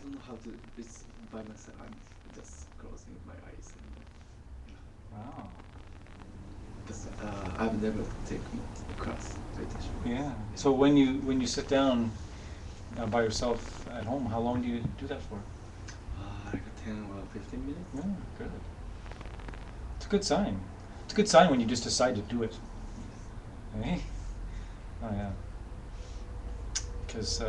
don't know how to. It's by myself. I'm just closing my eyes and Wow. because I've never taken a class meditation. Yeah. So when you sit down by yourself at home, how long do you do that for? Like 10 or 15 minutes. Yeah, good. It's a good sign. It's a good sign when you just decide to do it. Eh? Oh yeah. Because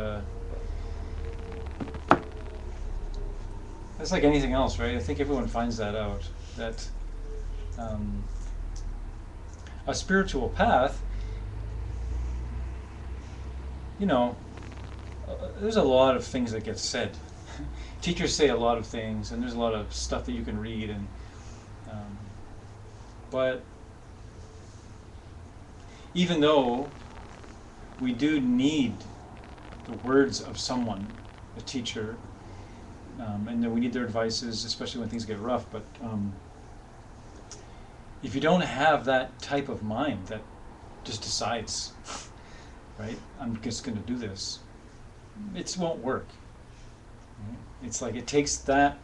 it's like anything else, right? I think everyone finds that out. That a spiritual path, you know, there's a lot of things that get said. Teachers say a lot of things, and there's a lot of stuff that you can read, and but even though we do need the words of someone, a teacher, and then we need their advices, especially when things get rough. But if you don't have that type of mind that just decides, right, I'm just going to do this, it won't work. Right? It's like it takes that.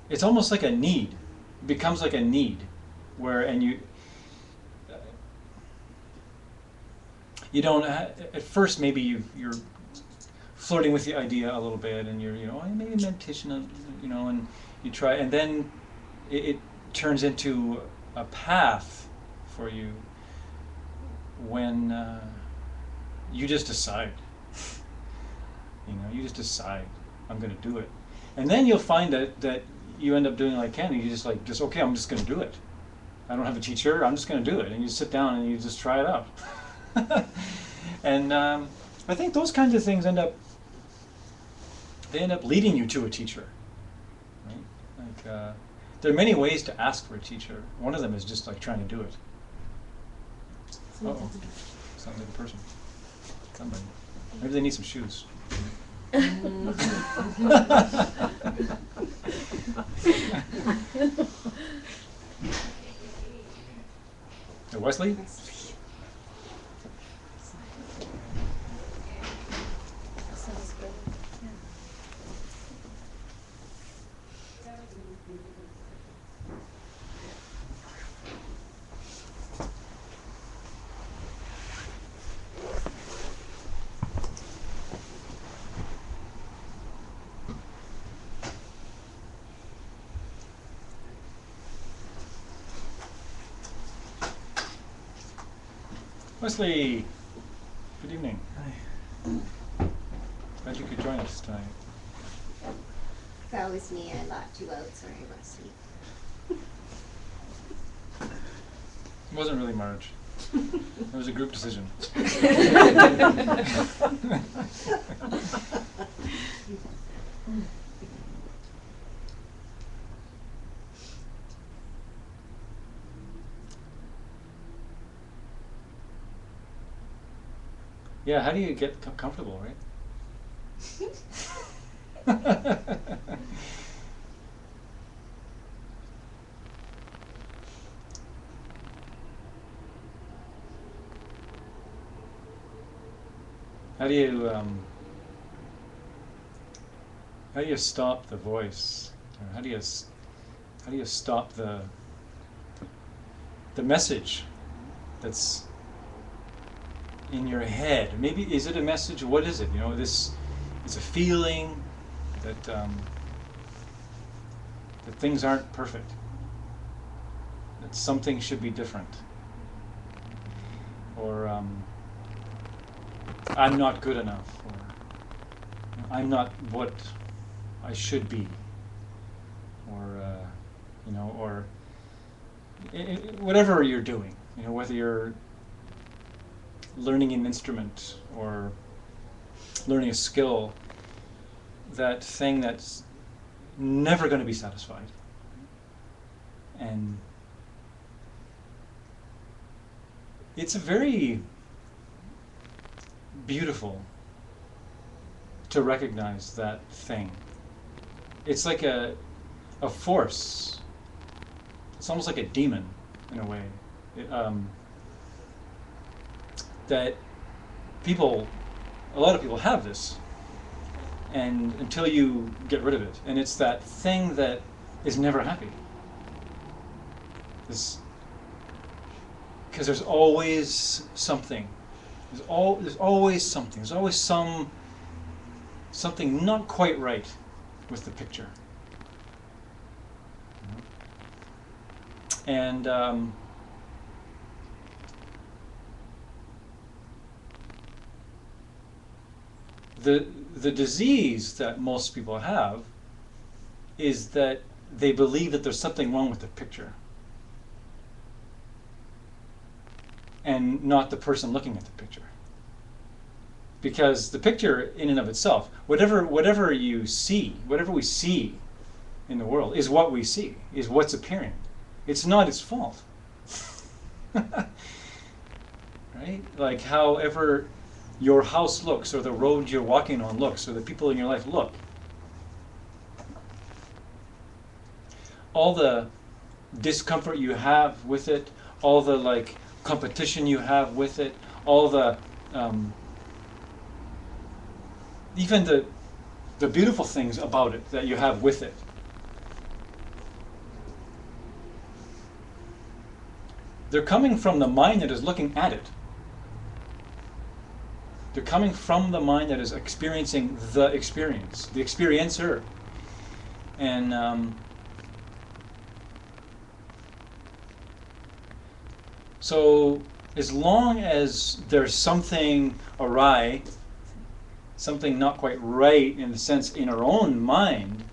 It's almost like a need. It becomes like a need, and you don't at first maybe you're flirting with the idea a little bit, and you're maybe meditation, and you try, and then it turns into a path for you when you just decide. You just decide, I'm going to do it, and then you'll find that you end up doing like Ken. You just okay, I'm just going to do it. I don't have a teacher. I'm just going to do it, and you sit down and you just try it out. And I think those kinds of things end up leading you to a teacher. Right? Like there are many ways to ask for a teacher. One of them is just like trying to do it. Uh-oh. Sounds like a person. Somebody. Maybe they need some shoes. Wesley? Wesley, good evening. Hi. Glad you could join us tonight. If that was me, I locked you out. Sorry, Rusty. It wasn't really Marge. It was a group decision. Yeah, how do you get comfortable, right? How do you stop the voice? Or how do you stop the message that's in your head? Maybe is it a message? What is it? This is a feeling that that things aren't perfect. That something should be different. Or I'm not good enough, or I'm not what I should be, or or whatever you're doing, whether you're learning an instrument or learning a skill, that thing that's never going to be satisfied, and it's a very beautiful to recognize that thing. It's like a force. It's almost like a demon in a way. That a lot of people have this, and until you get rid of it, and it's that thing that is never happy. This, because there's always something. There's always something. There's always something not quite right with the picture. And the disease that most people have is that they believe that there's something wrong with the picture, and not the person looking at the picture. Because the picture in and of itself, whatever you see, whatever we see in the world is what we see, is what's appearing. It's not its fault. Right? Like however your house looks, or the road you're walking on looks, or the people in your life look. All the discomfort you have with it, all the like competition you have with it, all the even the beautiful things about it that you have with it. They're coming from the mind that is looking at it. They're coming from the mind that is experiencing the experience, the experiencer. And so as long as there's something awry, something not quite right in the sense in our own mind,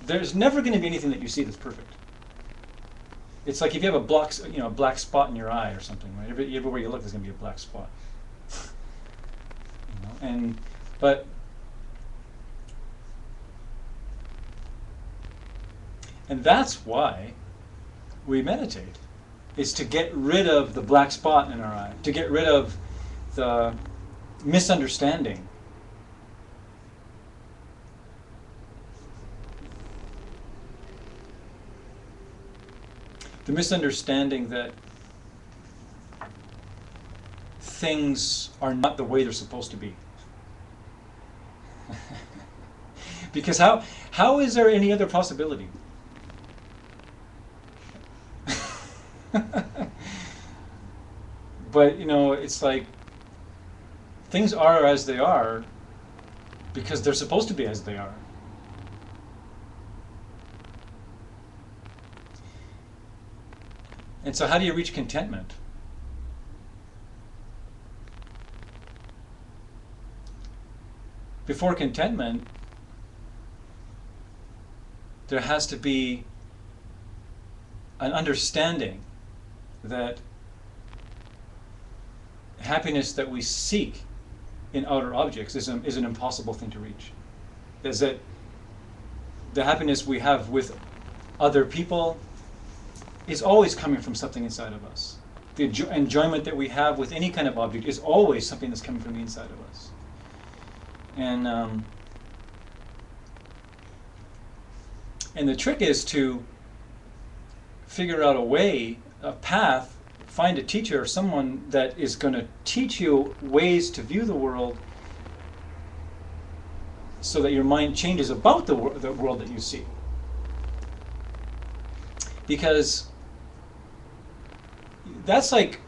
there's never going to be anything that you see that's perfect. It's like if you have a black spot in your eye or something, right? Everywhere you look, there's going to be a black spot. And that's why we meditate, is to get rid of the black spot in our eye, to get rid of the misunderstanding. The misunderstanding that things are not the way they're supposed to be. Because how is there any other possibility? But it's like things are as they are because they're supposed to be as they are. And so how do you reach contentment? Before contentment, there has to be an understanding that happiness that we seek in outer objects is an impossible thing to reach. Is that the happiness we have with other people is always coming from something inside of us. The enjoyment that we have with any kind of object is always something that's coming from the inside of us. And the trick is to figure out a way, a path, find a teacher or someone that is going to teach you ways to view the world so that your mind changes about the world that you see. Because that's like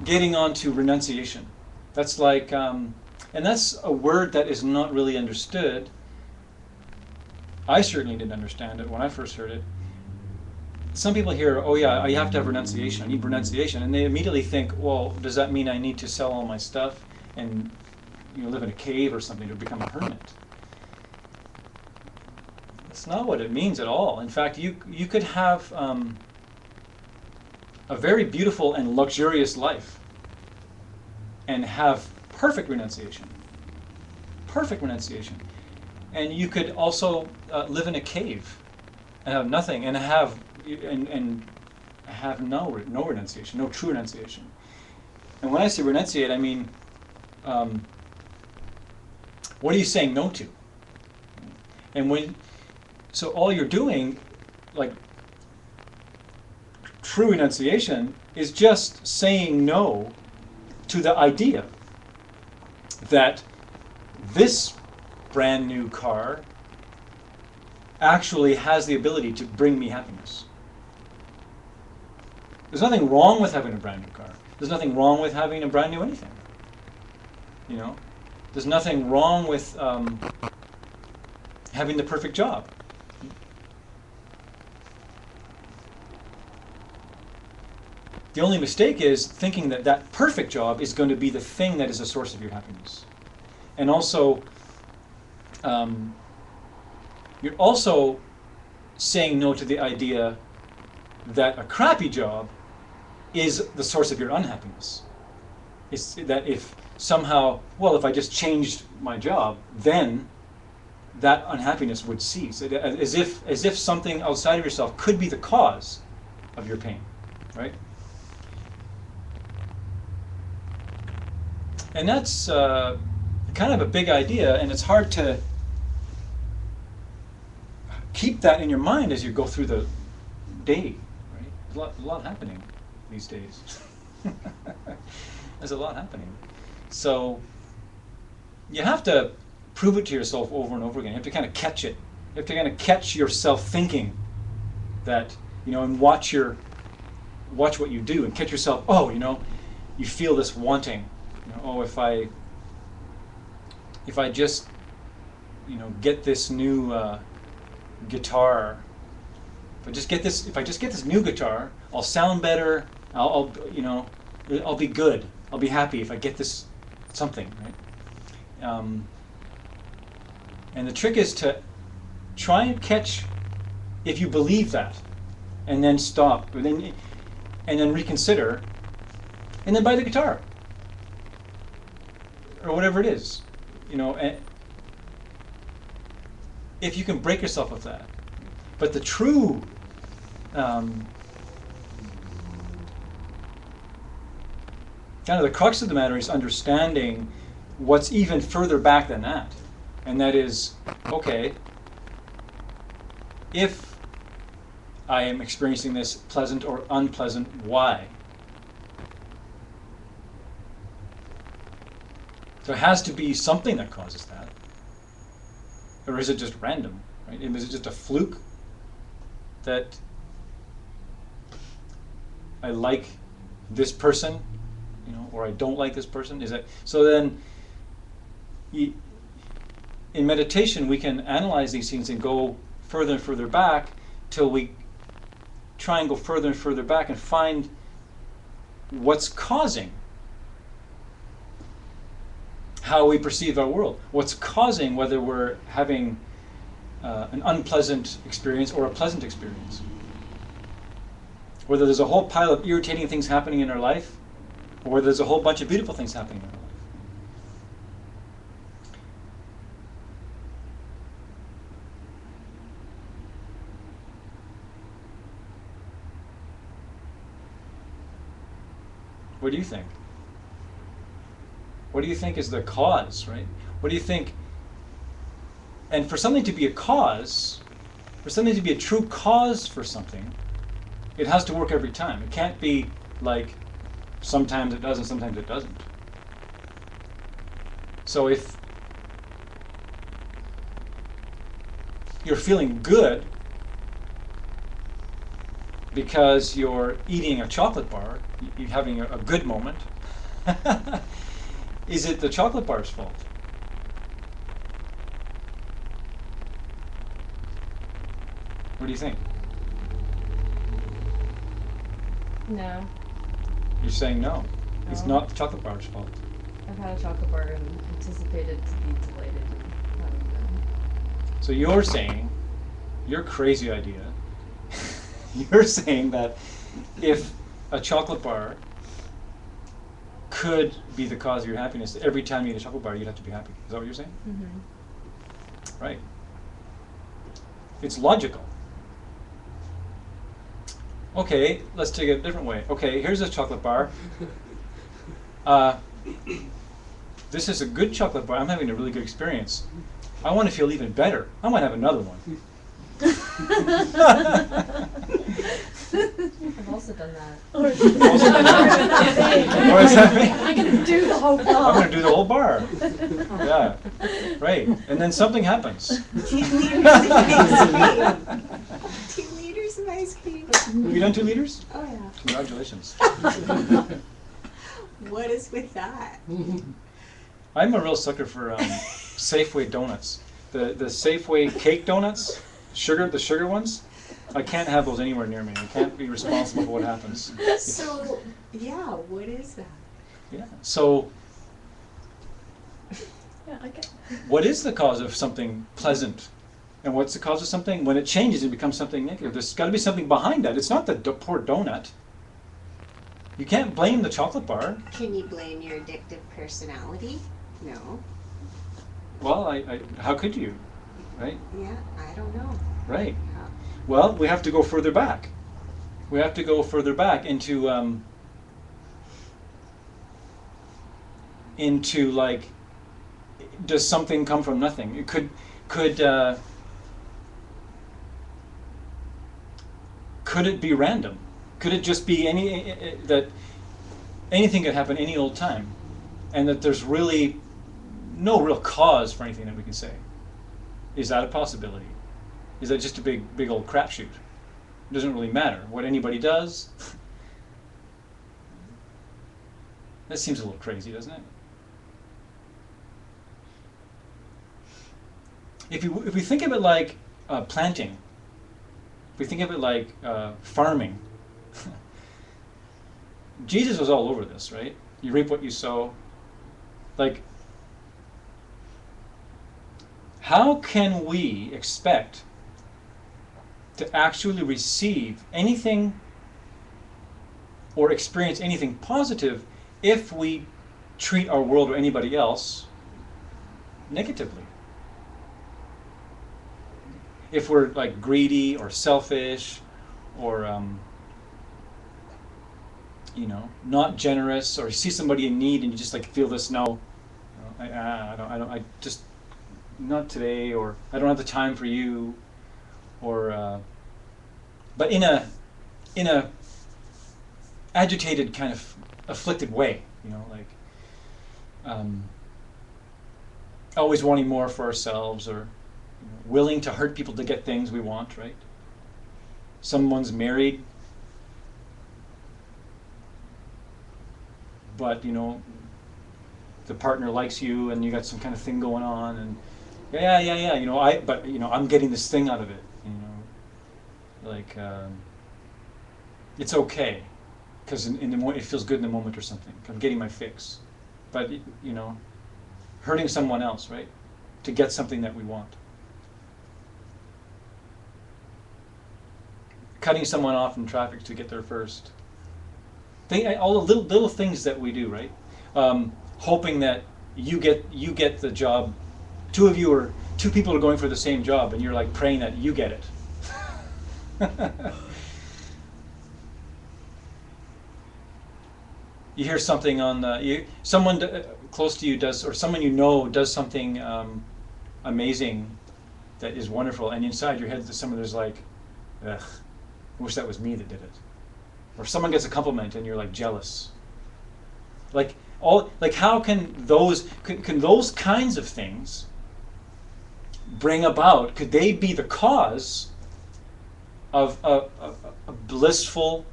getting onto renunciation. That's like, and that's a word that is not really understood. I certainly didn't understand it when I first heard it. Some people hear, oh yeah, you have to have renunciation, I need renunciation, and they immediately think, well, does that mean I need to sell all my stuff and live in a cave or something to become a hermit? That's not what it means at all. In fact, you could have a very beautiful and luxurious life and have perfect renunciation. Perfect renunciation. And you could also live in a cave and have nothing and have no renunciation, no true renunciation. And when I say renunciate, I mean, what are you saying no to? And so all you're doing, like true renunciation, is just saying no to the idea that this brand new car actually has the ability to bring me happiness. There's nothing wrong with having a brand new car. There's nothing wrong with having a brand new anything. You know, there's nothing wrong with having the perfect job. The only mistake is thinking that that perfect job is going to be the thing that is a source of your happiness. And also, you're also saying no to the idea that a crappy job is the source of your unhappiness. It's that if somehow, well, if I just changed my job, then that unhappiness would cease. As if something outside of yourself could be the cause of your pain, right? And that's kind of a big idea, and it's hard to keep that in your mind as you go through the day, right? There's a lot happening these days. There's a lot happening. So you have to prove it to yourself over and over again. You have to kind of catch it. You have to kind of catch yourself thinking that, you know, and watch what you do and catch yourself, oh, you know, you feel this wanting. You know, oh, if I just, you know, get this new guitar, if I just get this new guitar, I'll sound better. I'll you know, I'll be good. I'll be happy if I get this something, right? And the trick is to try and catch if you believe that, and then stop, and then reconsider, and then buy the guitar or whatever it is, you know. And if you can break yourself with that, but the true kind of the crux of the matter is understanding what's even further back than that. And that is, okay, if I am experiencing this pleasant or unpleasant, why? There has to be something that causes that. Or is it just random? Right? Is it just a fluke that I like this person, you know, or I don't like this person? Is it so? Then, in meditation, we can analyze these things and go further and further back till we try and go further and further back and find what's causing how we perceive our world. What's causing whether we're having an unpleasant experience or a pleasant experience. Whether there's a whole pile of irritating things happening in our life, or whether there's a whole bunch of beautiful things happening in our life. What do you think? What do you think is the cause, right? What do you think? And for something to be a cause, for something to be a true cause for something, it has to work every time. It can't be like sometimes it does and sometimes it doesn't. So if you're feeling good because you're eating a chocolate bar, you're having a good moment, is it the chocolate bar's fault? What do you think? No. You're saying no. It's No. not the chocolate bar's fault. I've had a chocolate bar and anticipated to be delighted in having them. So you're saying, your crazy idea, you're saying that if a chocolate bar could be the cause of your happiness, every time you eat a chocolate bar, you'd have to be happy. Is that what you're saying? Mm-hmm. Right. It's logical. Okay, let's take it a different way. Okay, here's a chocolate bar. This is a good chocolate bar. I'm having a really good experience. I want to feel even better. I might have another one. I've also done that. Or is that me? I can do the whole I'm bar. going to do the whole bar. Yeah, right. And then something happens. 2 liters of ice cream. 2 liters of ice cream. Have you done 2 liters? Oh yeah. Congratulations. What is with that? I'm a real sucker for Safeway donuts. The Safeway cake donuts, the sugar ones. I can't have those anywhere near me. I can't be responsible for what happens. So, yeah, what is that? Yeah. So, Yeah, I get. what is the cause of something pleasant? And what's the cause of something? When it changes, it becomes something negative. There's got to be something behind that. It's not the poor donut. You can't blame the chocolate bar. Can you blame your addictive personality? No. Well, how could you? Right? Yeah, I don't know. Right. How? Well, we have to go further back. We have to go further back into like, does something come from nothing? It could it be random? Could it just be that anything could happen any old time, and that there's really no real cause for anything that we can say? Is that a possibility? Is that just a big old crapshoot? It doesn't really matter what anybody does. That seems a little crazy, doesn't it? If we think of it like planting, if we think of it like farming, Jesus was all over this, right? You reap what you sow. Like, how can we expect to actually receive anything or experience anything positive if we treat our world or anybody else negatively? If we're like greedy or selfish or not generous, or you see somebody in need and you just like feel this, no, I just not today, or I don't have the time for you, or but in a agitated kind of afflicted way, like always wanting more for ourselves, or willing to hurt people to get things we want, right? Someone's married, but the partner likes you and you got some kind of thing going on, and I'm getting this thing out of it, like it's okay because in the it feels good in the moment or something. I'm getting my fix, but hurting someone else, right, to get something that we want. Cutting someone off in traffic to get there first. All the little things that we do, right? Hoping that you get the job. Two people are going for the same job, and you're like praying that you get it. You hear something on someone close to you does, or someone does something amazing that is wonderful, and inside your head there's like, ugh, I wish that was me that did it. Or someone gets a compliment and you're like jealous. How can those kinds of things bring about? Could they be the cause of a blissful,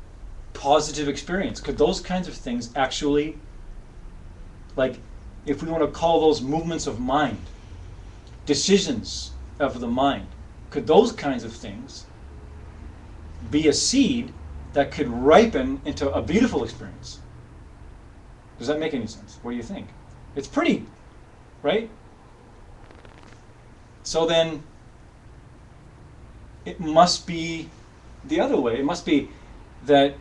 positive experience? Could those kinds of things actually, like, if we want to call those movements of mind, decisions of the mind, could those kinds of things be a seed that could ripen into a beautiful experience? Does that make any sense? What do you think? It's pretty, right? So then, it must be the other way. It must be that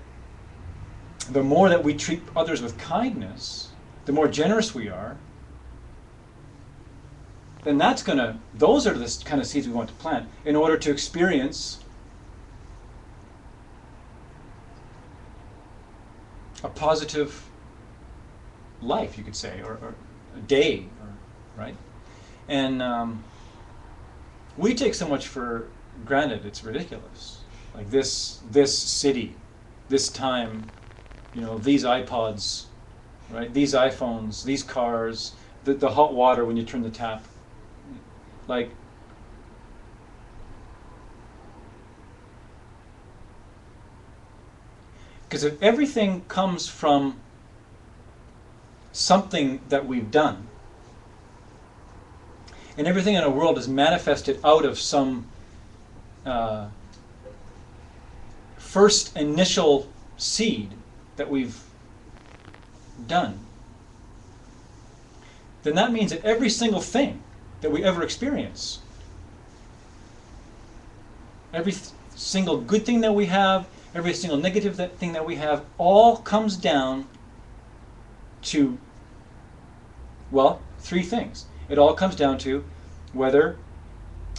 the more that we treat others with kindness, the more generous we are, then those are the kind of seeds we want to plant in order to experience a positive life, you could say, or a day, right? And we take so much for granted, it's ridiculous. like this city, this time, these iPods, right? These iPhones, these cars, the hot water when you turn the tap. Like, because if everything comes from something that we've done, and everything in our world is manifested out of some first initial seed that we've done, then that means that every single thing that we ever experience, every single good thing that we have, every single negative thing that we have, all comes down to, well, three things. It all comes down to whether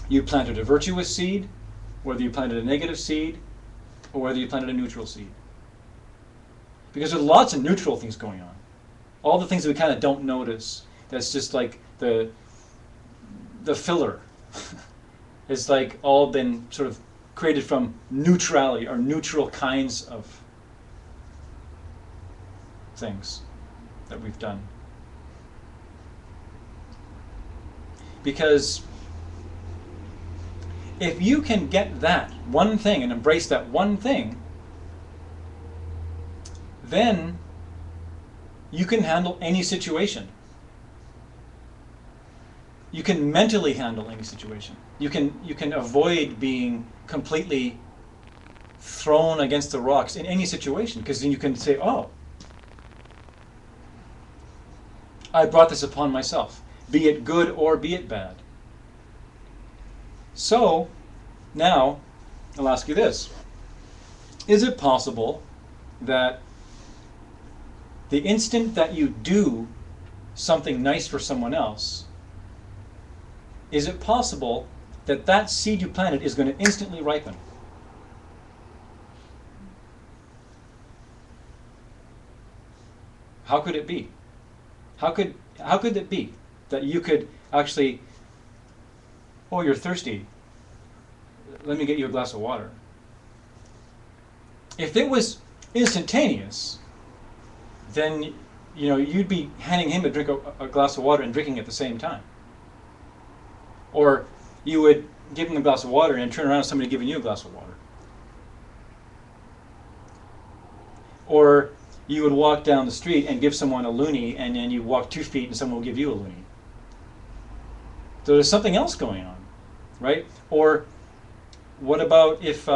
you planted a virtuous seed, whether you planted a negative seed, or whether you planted a neutral seed. Because there's lots of neutral things going on. All the things that we kind of don't notice. That's just like the filler. It's like all been sort of created from neutrality or neutral kinds of things that we've done. Because if you can get that one thing and embrace that one thing, then you can handle any situation. You can mentally handle any situation. You can avoid being completely thrown against the rocks in any situation, because then you can say, oh, I brought this upon myself, be it good or be it bad. So, now, I'll ask you this. Is it possible that the instant that you do something nice for someone else, is it possible that that seed you planted is going to instantly ripen? How could it be? How could it be that you could actually, oh, you're thirsty, let me get you a glass of water? If it was instantaneous, then you'd be handing him a glass of water and drinking at the same time. Or you would give him a glass of water and turn around and somebody giving you a glass of water. Or you would walk down the street and give someone a loonie, and then you walk 2 feet and someone will give you a loonie. So there's something else going on, right? Or what about if,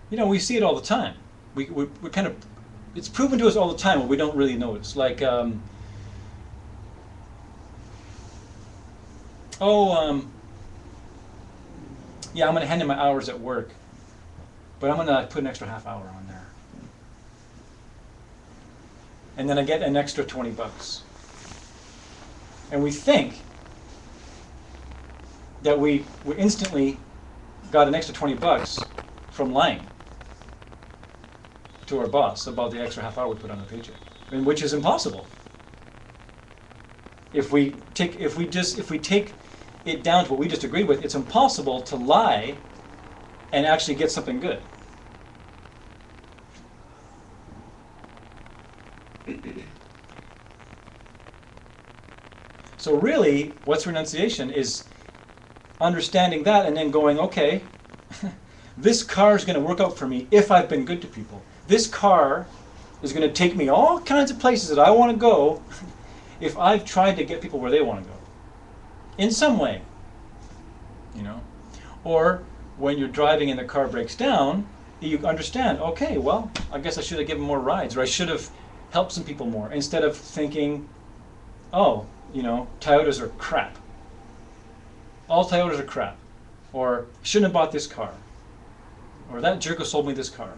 we see it all the time. We kind of, it's proven to us all the time, but we don't really notice. Like, yeah, I'm going to hand in my hours at work, but I'm going to put an extra half hour on there. And then I get an extra $20. And we think that we instantly got an extra $20 from lying to our boss about the extra half hour we put on the paycheck, which is impossible. If we take it down to what we just agreed with, it's impossible to lie and actually get something good. So really, what's renunciation is understanding that and then going, okay, this car is going to work out for me if I've been good to people. This car is going to take me all kinds of places that I want to go if I've tried to get people where they want to go. In some way. Or when you're driving and the car breaks down, you understand, okay, well, I guess I should have given more rides, or I should have helped some people more, instead of thinking, oh, Toyotas are crap. All Toyotas are crap. Or shouldn't have bought this car. Or that jerk who sold me this car.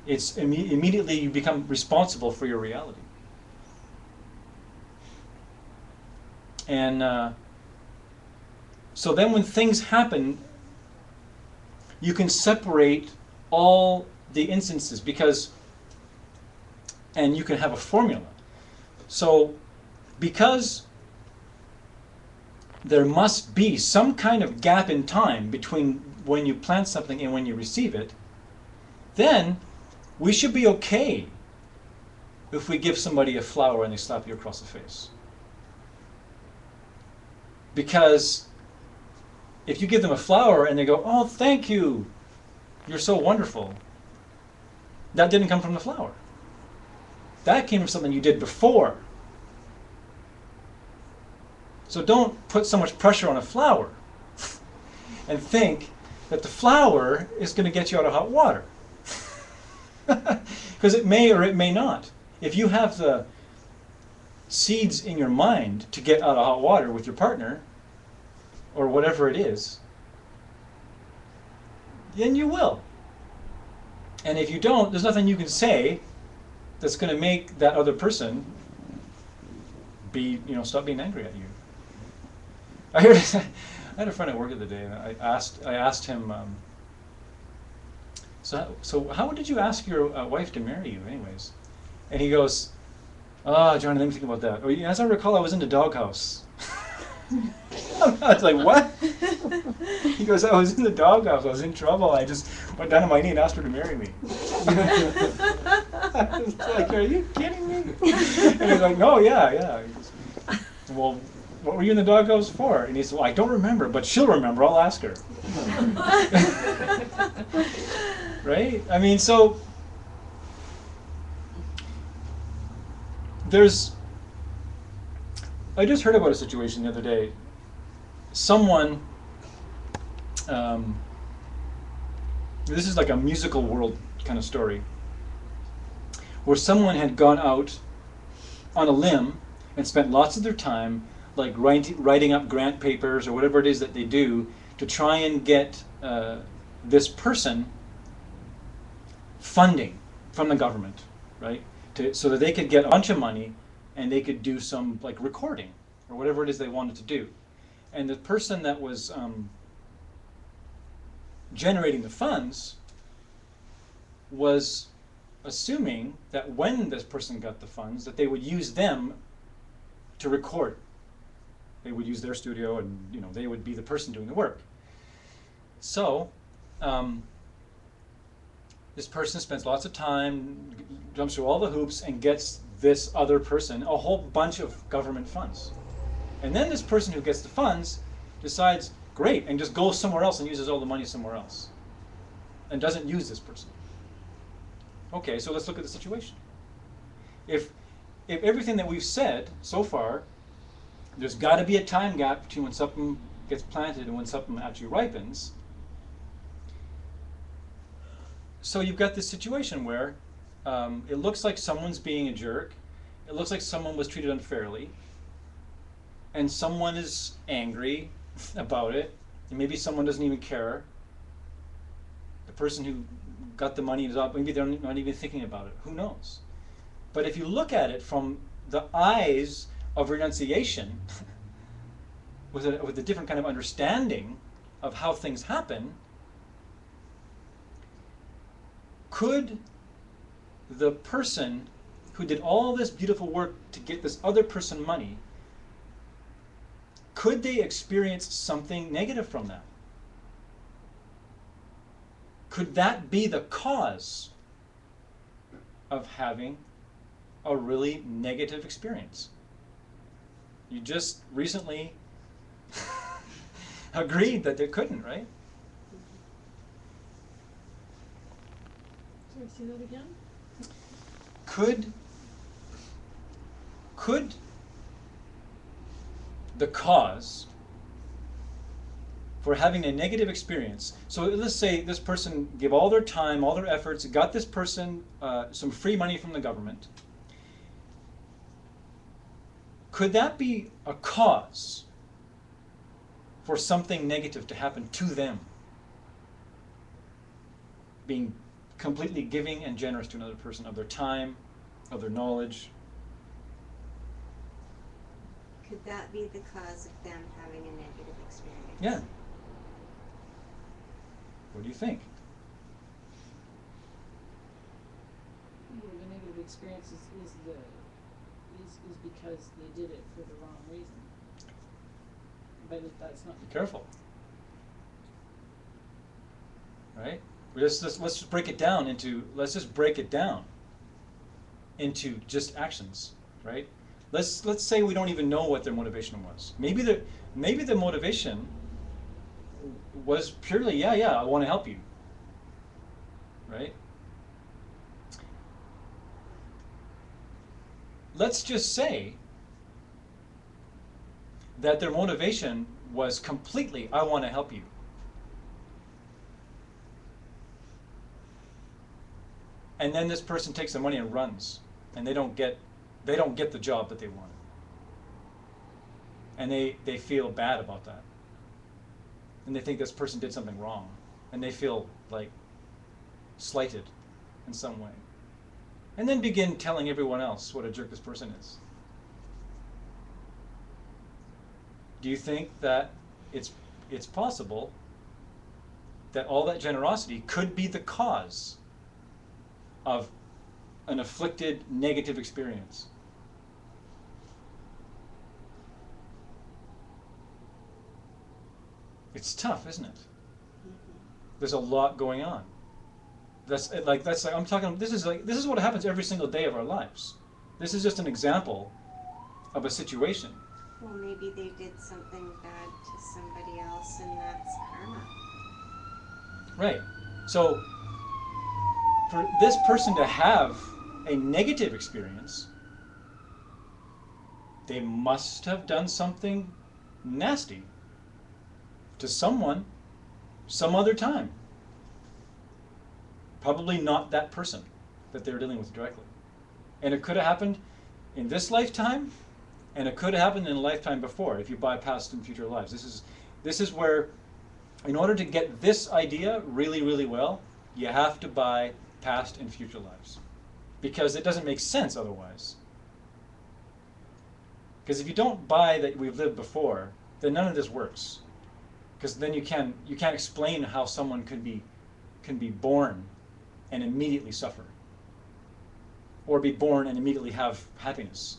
It's immediately you become responsible for your reality. And so then when things happen, you can separate all the instances and you can have a formula. So because there must be some kind of gap in time between when you plant something and when you receive it, then we should be okay if we give somebody a flower and they slap you across the face. Because if you give them a flower and they go, "Oh, thank you, you're so wonderful," that didn't come from the flower. That came from something you did before. So don't put so much pressure on a flower and think that the flower is going to get you out of hot water. Because it may or it may not. If you have the seeds in your mind to get out of hot water with your partner, or whatever it is, then you will. And if you don't, there's nothing you can say that's going to make that other person stop being angry at you. I had a friend at work the other day, and I asked him, so how did you ask your wife to marry you, anyways? And he goes, Johnny, let me think about that. As I recall, I was in the doghouse. I was like, what? He goes, I was in the doghouse. I was in trouble. I just went down on my knee and asked her to marry me. I was like, are you kidding me? And he's like, no, yeah. He goes, well, what were you in the doghouse for? And he said, well, I don't remember, but she'll remember. I'll ask her. Right? I mean, so I just heard about a situation the other day. Someone, this is like a musical world kind of story, where someone had gone out on a limb and spent lots of their time like writing up grant papers or whatever it is that they do to try and get this person funding from the government, right? So that they could get a bunch of money and they could do some like recording or whatever it is they wanted to do. And the person that was generating the funds was assuming that when this person got the funds, that they would use them to record. They would use their studio, and they would be the person doing the work. So this person spends lots of time, jumps through all the hoops, and gets this other person a whole bunch of government funds. And then this person who gets the funds decides, great, and just goes somewhere else and uses all the money somewhere else. And doesn't use this person. Okay, so let's look at the situation. If everything that we've said so far, there's got to be a time gap between when something gets planted and when something actually ripens. So you've got this situation where it looks like someone's being a jerk. It looks like someone was treated unfairly. And someone is angry about it. And maybe someone doesn't even care. The person who got the money is up, maybe they're not even thinking about it. Who knows? But if you look at it from the eyes of renunciation, with a different kind of understanding of how things happen, could the person who did all this beautiful work to get this other person money, could they experience something negative from that? Could that be the cause of having a really negative experience? You just recently agreed that they couldn't, right? Sorry, say that again? Could the cause for having a negative experience, so let's say this person gave all their time, all their efforts, got this person some free money from the government, could that be a cause for something negative to happen to them? Being completely giving and generous to another person of their time, of their knowledge. Could that be the cause of them having a negative experience? Yeah. What do you think? Well, the negative experience is because they did it for the wrong reason. But if that's not Be careful. right? Let's just break it down into, let's just break it down into just actions, right? Let's say we don't even know what their motivation was. Maybe the motivation was purely, yeah, I want to help you, right? Let's just say that their motivation was completely, I want to help you. And then this person takes the money and runs, and they don't get the job that they wanted. And they feel bad about that. And they think this person did something wrong. And they feel like slighted in some way. And then begin telling everyone else what a jerk this person is. Do you think that it's possible that all that generosity could be the cause of an afflicted negative experience? It's tough, isn't it? There's a lot going on. That's like I'm talking. This is what happens every single day of our lives. This is just an example of a situation. Well, maybe they did something bad to somebody else, and that's karma. Right. So for this person to have a negative experience, they must have done something nasty to someone some other time. Probably not that person that they were dealing with directly. And it could have happened in this lifetime, and it could have happened in a lifetime before if you buy past and future lives. This is where, in order to get this idea really, really well, you have to buy past and future lives. Because it doesn't make sense otherwise. Because if you don't buy that we've lived before, then none of this works. Because then you can't explain how someone can be born and immediately suffer, or be born and immediately have happiness.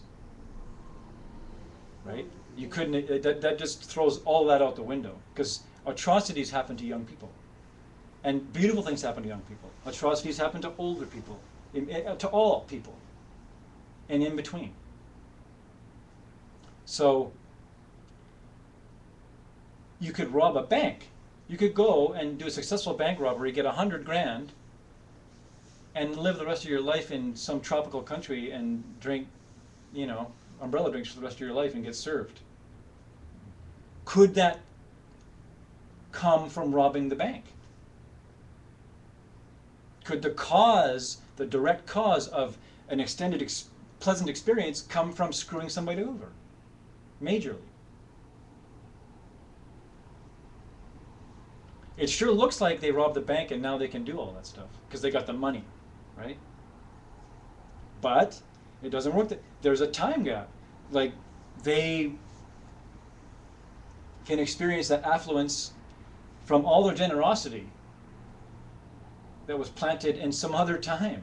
Right? You couldn't. That just throws all that out the window. Because atrocities happen to young people, and beautiful things happen to young people. Atrocities happen to older people, to all people, and in between. So you could rob a bank. You could go and do a successful bank robbery, get 100 grand, and live the rest of your life in some tropical country and drink, umbrella drinks for the rest of your life and get served. Could that come from robbing the bank? Could the direct cause of an extended pleasant experience come from screwing somebody over? Majorly. It sure looks like they robbed the bank and now they can do all that stuff because they got the money, right? But it doesn't work. There's a time gap. Like, they can experience that affluence from all their generosity that was planted in some other time,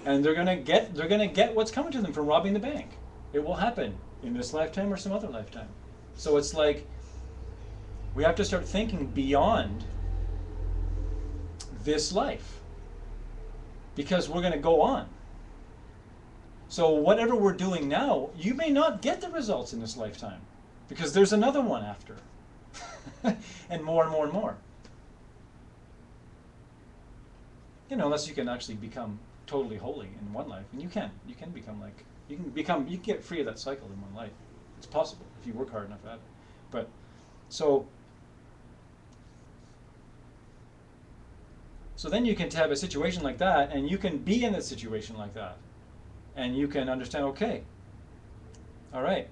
and they're gonna get what's coming to them from robbing the bank. It will happen in this lifetime or some other lifetime. So it's like we have to start thinking beyond this life, because we're going to go on. So whatever we're doing now, you may not get the results in this lifetime, because there's another one after, and more and more and more. Unless you can actually become totally holy in one life, and you can become like, you can get free of that cycle in one life. It's possible if you work hard enough at it. But so then you can have a situation like that, and you can be in a situation like that, and you can understand, okay, all right,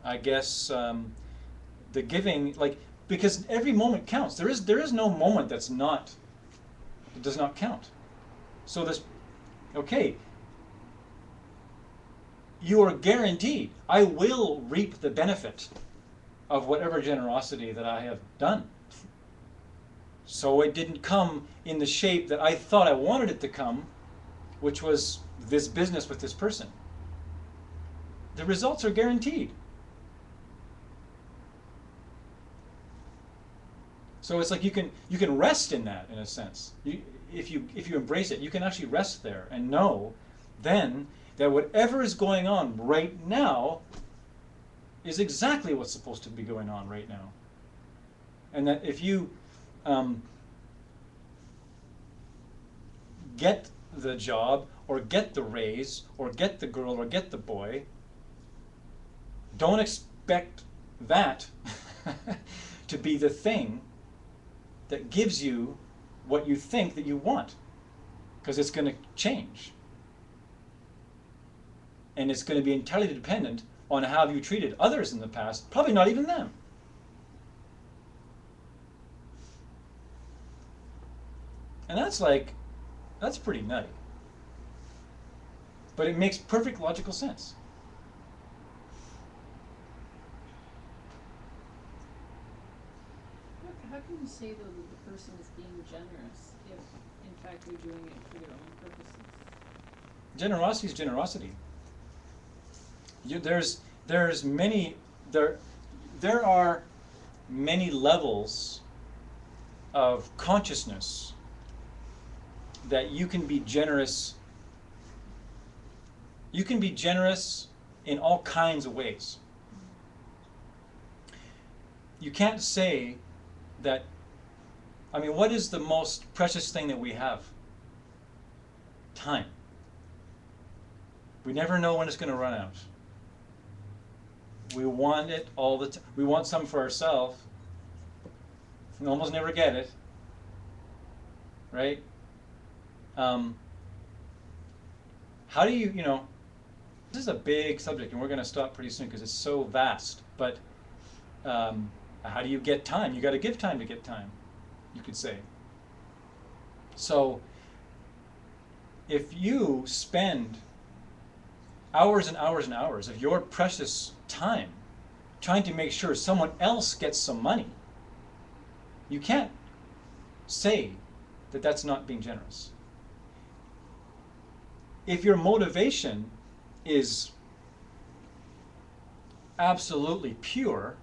I guess the giving, because every moment counts. There is no moment that does not count. So okay, you are guaranteed, I will reap the benefit of whatever generosity that I have done. So it didn't come in the shape that I thought I wanted it to come, which was this business with this person. The results are guaranteed. So it's like you can rest in that in a sense. If you embrace it, you can actually rest there and know then that whatever is going on right now is exactly what's supposed to be going on right now. And that if you get the job or get the raise or get the girl or get the boy, don't expect that to be the thing that gives you what you think that you want, because it's going to change. And it's going to be entirely dependent on how you treated others in the past, probably not even them. And that's pretty nutty. But it makes perfect logical sense. How can you say, though, that the person is being generous if, in fact, they're doing it for their own purposes? Generosity is generosity. There are many levels of consciousness that you can be generous. You can be generous in all kinds of ways. You can't say that, I mean, what is the most precious thing that we have? Time. We never know when it's going to run out. We want it all the time. We want some for ourselves. We almost never get it. Right? How do you, this is a big subject, and we're going to stop pretty soon because it's so vast. But how do you get time? You got to give time to get time, you could say. So if you spend hours and hours and hours of your precious time trying to make sure someone else gets some money, you can't say that that's not being generous. If your motivation is absolutely pure,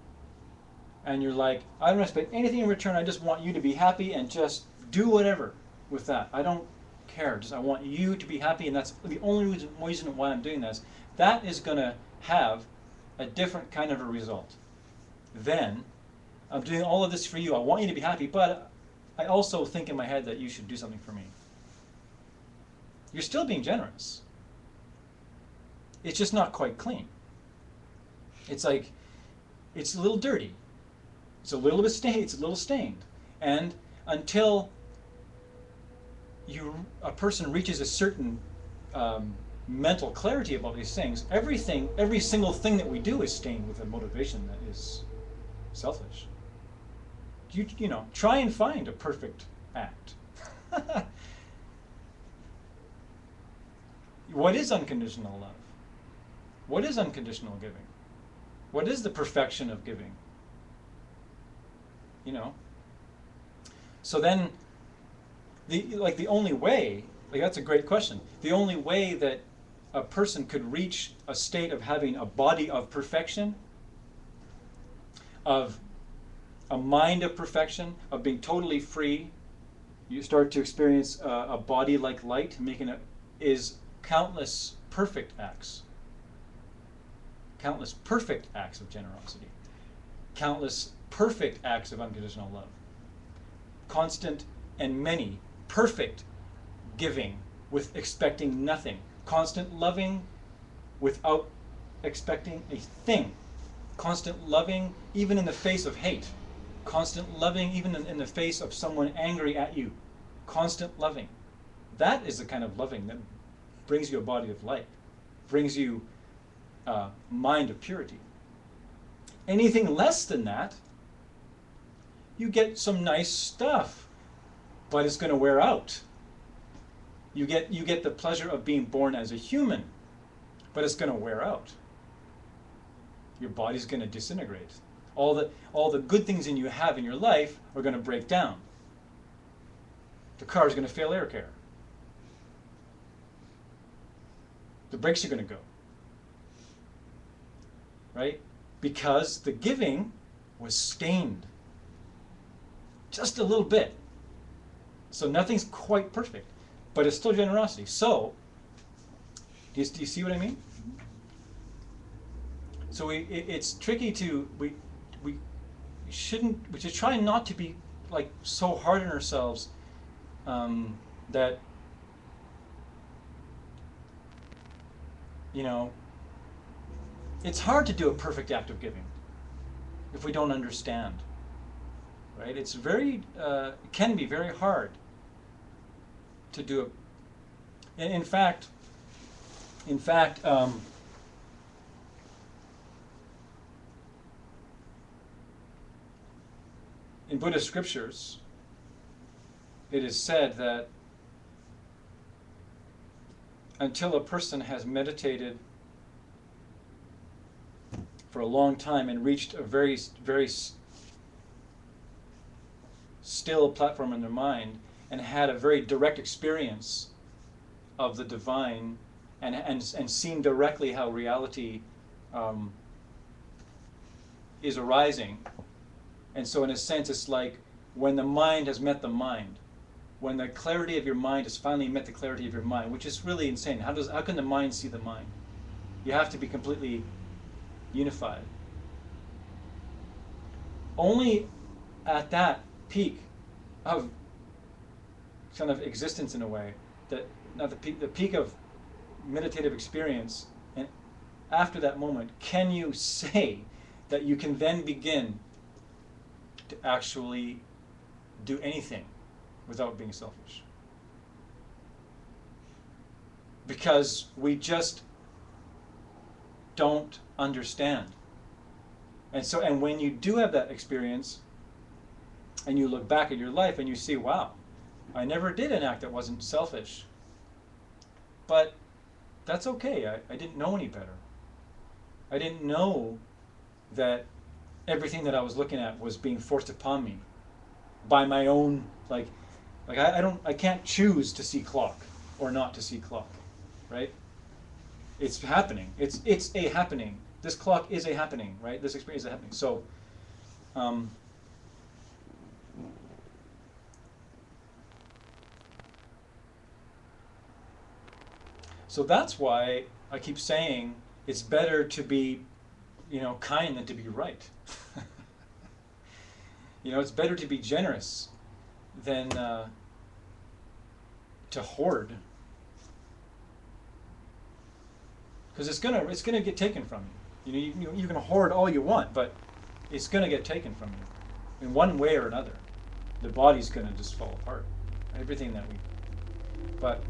and you're like, I don't expect anything in return, I just want you to be happy, and just do whatever with that. I don't care, just I want you to be happy, and that's the only reason why I'm doing this. That is going to have a different kind of a result. Then, I'm doing all of this for you, I want you to be happy, but I also think in my head that you should do something for me. You're still being generous. It's just not quite clean. It's like, it's a little dirty. It's a little bit stained. It's a little stained. And until a person reaches a certain mental clarity about these things, every single thing that we do is stained with a motivation that is selfish. Try and find a perfect act. What is unconditional love? What is unconditional giving? What is the perfection of giving? So then, the only way, that's a great question. The only way that a person could reach a state of having a body of perfection, of a mind of perfection, of being totally free, you start to experience a body like light, is countless perfect acts. Countless perfect acts of generosity. Countless perfect acts of unconditional love. Constant and many perfect giving with expecting nothing. Constant loving without expecting a thing. Constant loving even in the face of hate. Constant loving even in the face of someone angry at you. Constant loving. That is the kind of loving that brings you a body of light. Brings you a mind of purity. Anything less than that, you get some nice stuff, but it's going to wear out. You get the pleasure of being born as a human, but it's going to wear out. Your body's going to disintegrate. All the good things you have in your life are going to break down. The car is going to fail air care. The brakes are going to go. Right? Because the giving was stained. just a little bit. So nothing's quite perfect, but it's still generosity. So, do you see what I mean? So it's tricky to, we should try not to be like so hard on ourselves that, you know, it's hard to do a perfect act of giving if we don't understand, right? It's very, it can be very hard to do it. And in fact, in Buddhist scriptures, it is said that until a person has meditated for a long time and reached a very, very still platform in their mind and had a very direct experience of the divine and seen directly how reality is arising. And so in a sense, it's like when the mind has met the mind, when the clarity of your mind has finally met the clarity of your mind, which is really insane. How can the mind see the mind? You have to be completely unified. Only at that peak of kind of existence, in a way, that not the peak of meditative experience, and after that moment, can you say that you can then begin to actually do anything without being selfish? Because we just don't understand. And so, and when you do have that experience, and you look back at your life and you see, wow, I never did an act that wasn't selfish. But that's okay. I didn't know any better. I didn't know that everything that I was looking at was being forced upon me by my own, I can't choose to see clock or not to see clock, right? It's happening. It's a happening. This clock is a happening, right? This experience is a happening. So, so that's why I keep saying it's better to be, kind than to be right. It's better to be generous than to hoard, because it's gonna get taken from you. You can hoard all you want, but it's gonna get taken from you in one way or another. The body's gonna just fall apart. Everything that but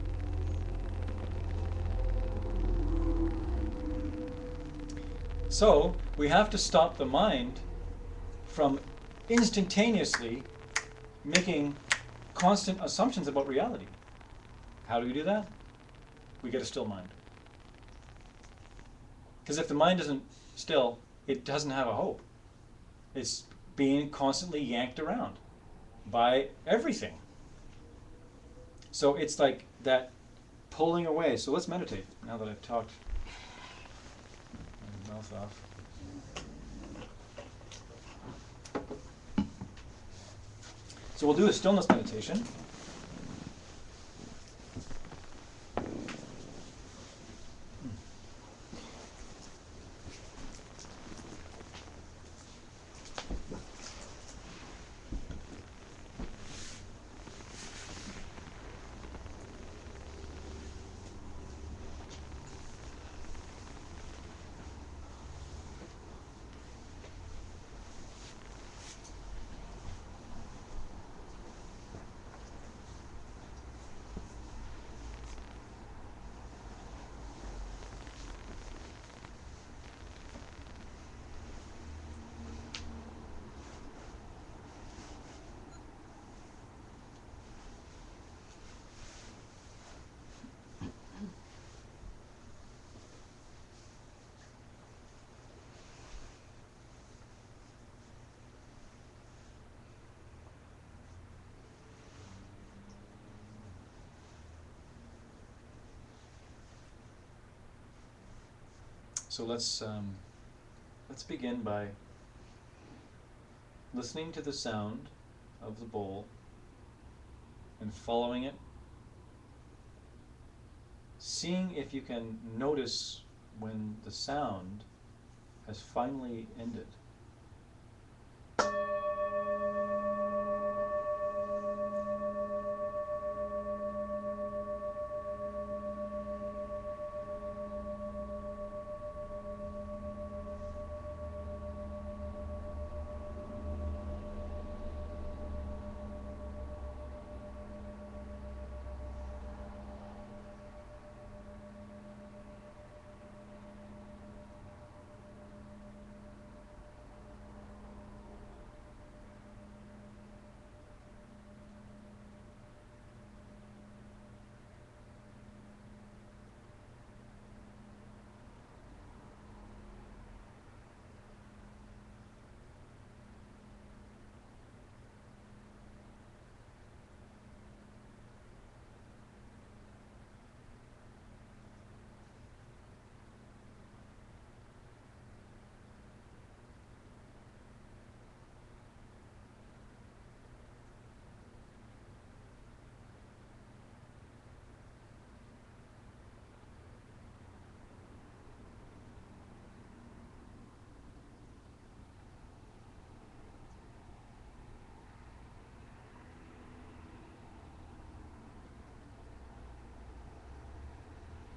so we have to stop the mind from instantaneously making constant assumptions about reality. How do we do that? We get a still mind. Because if the mind isn't still, it doesn't have a hope. It's being constantly yanked around by everything. So it's like that pulling away. So let's meditate now that I've talked my mouth off. So we'll do a stillness meditation. So let's begin by listening to the sound of the bowl and following it, seeing if you can notice when the sound has finally ended.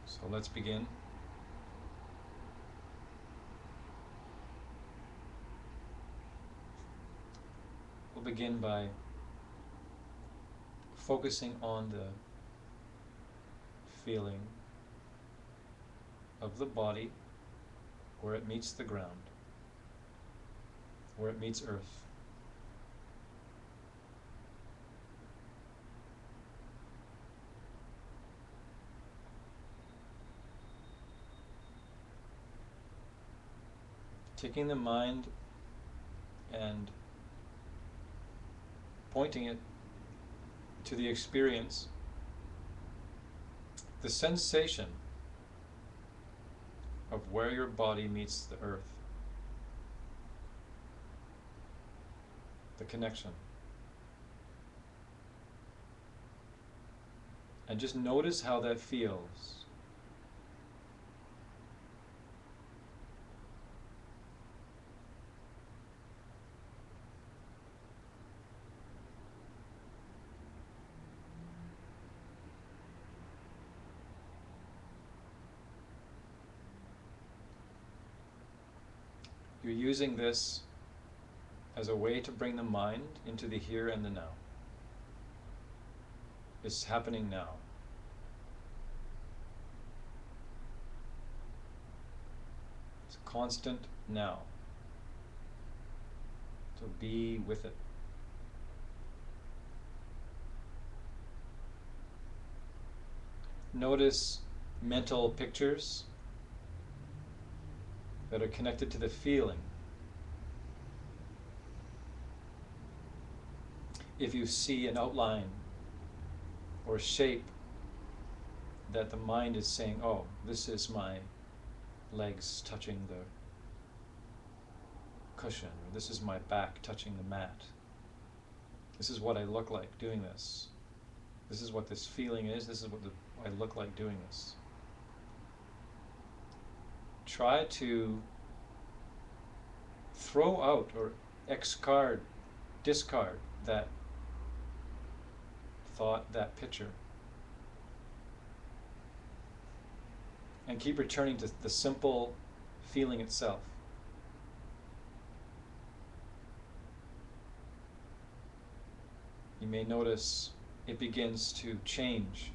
So let's begin. We'll begin by focusing on the feeling of the body where it meets the ground, where it meets earth. Taking the mind and pointing it to the experience, the sensation of where your body meets the earth, the connection. And just notice how that feels. You're using this as a way to bring the mind into the here and the now. It's happening now. It's a constant now. So be with it. Notice mental pictures that are connected to the feeling. If you see an outline or shape that the mind is saying, oh, this is my legs touching the cushion, or this is my back touching the mat. This is what I look like doing this. This is what this feeling is. This is what I look like doing this. Try to throw out or discard that thought, that picture, and keep returning to the simple feeling itself. You may notice it begins to change.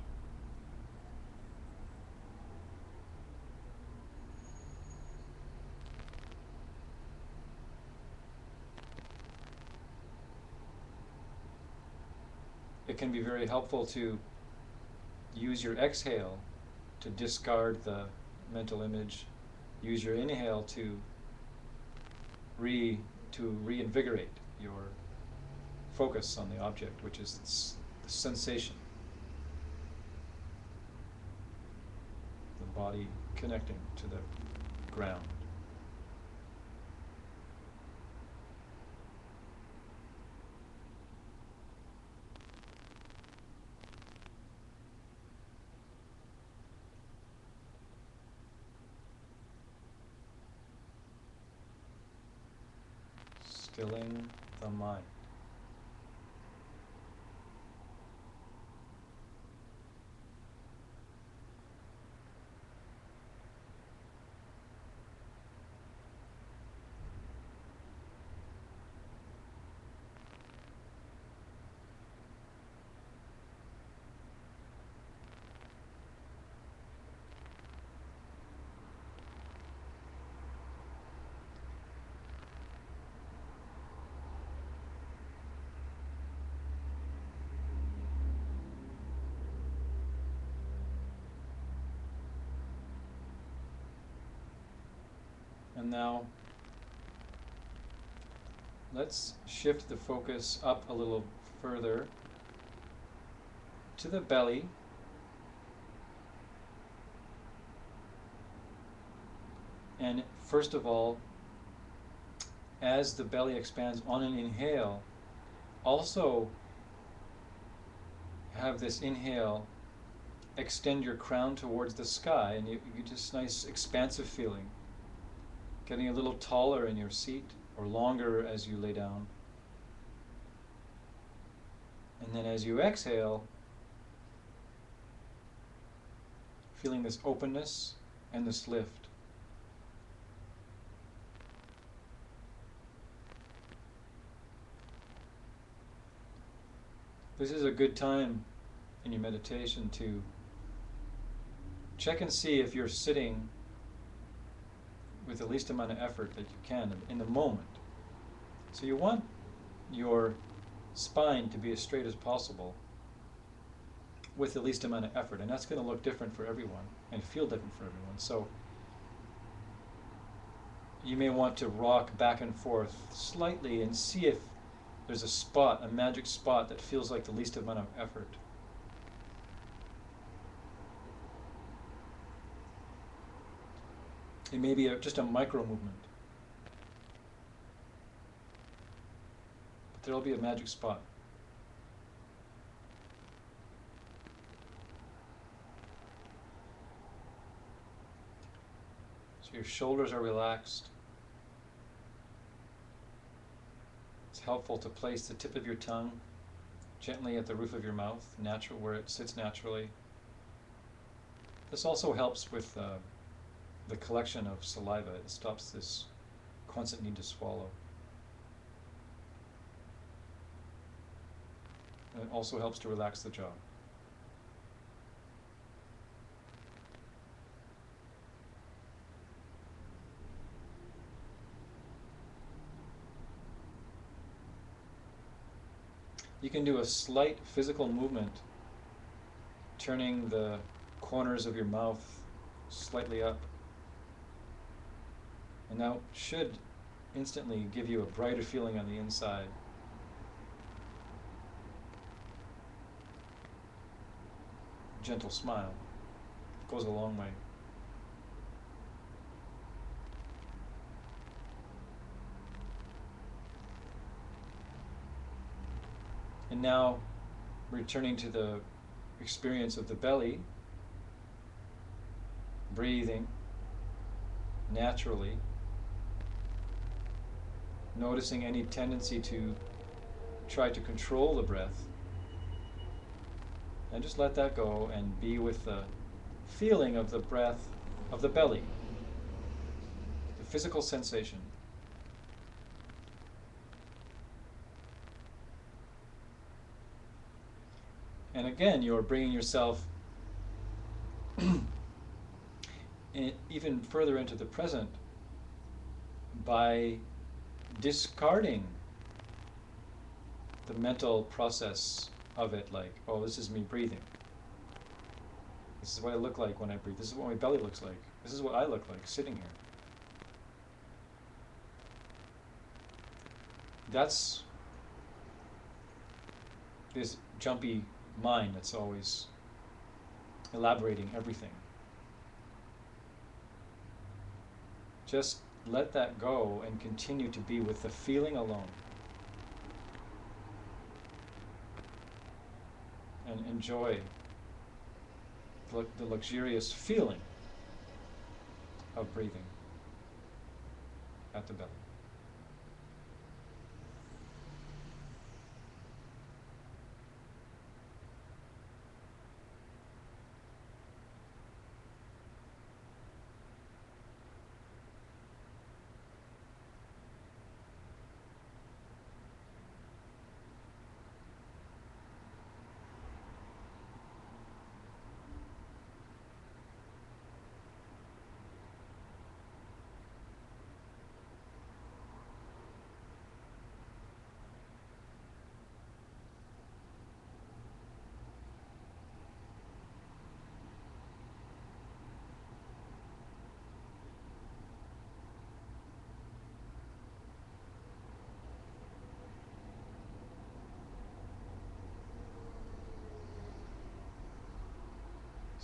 It can be very helpful to use your exhale to discard the mental image. Use your inhale to reinvigorate your focus on the object, which is the sensation. The body connecting to the ground. Stilling the mind. And now, let's shift the focus up a little further to the belly. And first of all, as the belly expands on an inhale, also have this inhale extend your crown towards the sky, and you get this nice expansive feeling. Getting a little taller in your seat, or longer as you lay down. And then as you exhale, feeling this openness and this lift. This is a good time in your meditation to check and see if you're sitting with the least amount of effort that you can in the moment. So you want your spine to be as straight as possible with the least amount of effort, and that's going to look different for everyone and feel different for everyone. So you may want to rock back and forth slightly and see if there's a spot, a magic spot that feels like the least amount of effort. It may be just a micro movement, but there'll be a magic spot. So your shoulders are relaxed. It's helpful to place the tip of your tongue gently at the roof of your mouth, natural where it sits naturally. This also helps with the collection of saliva. It stops this constant need to swallow. And it also helps to relax the jaw. You can do a slight physical movement, turning the corners of your mouth slightly up. And that should instantly give you a brighter feeling on the inside. Gentle smile goes a long way. And now, returning to the experience of the belly, breathing naturally, noticing any tendency to try to control the breath, and just let that go and be with the feeling of the breath of the belly, the physical sensation. And again, you're bringing yourself even further into the present by discarding the mental process of it, like, oh, this is me breathing. This is what I look like when I breathe. This is what my belly looks like. This is what I look like sitting here. That's this jumpy mind that's always elaborating everything. Just let that go and continue to be with the feeling alone. And enjoy the luxurious feeling of breathing at the belly.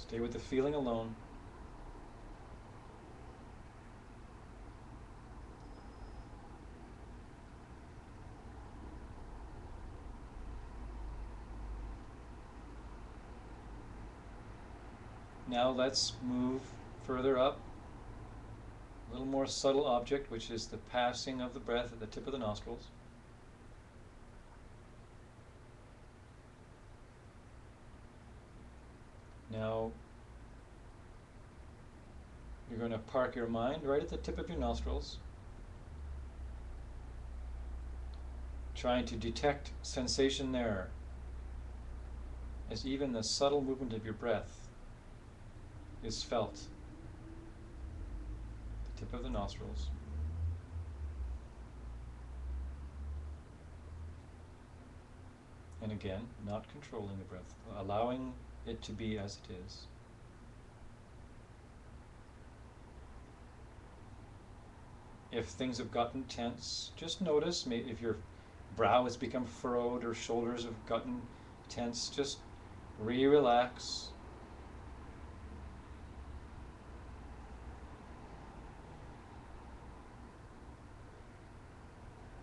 Stay with the feeling alone. Now let's move further up. A little more subtle object, which is the passing of the breath at the tip of the nostrils. Now, you're going to park your mind right at the tip of your nostrils, trying to detect sensation there, as even the subtle movement of your breath is felt. The tip of the nostrils. And again, not controlling the breath, allowing it to be as it is. If things have gotten tense, just notice. If your brow has become furrowed or shoulders have gotten tense, just relax.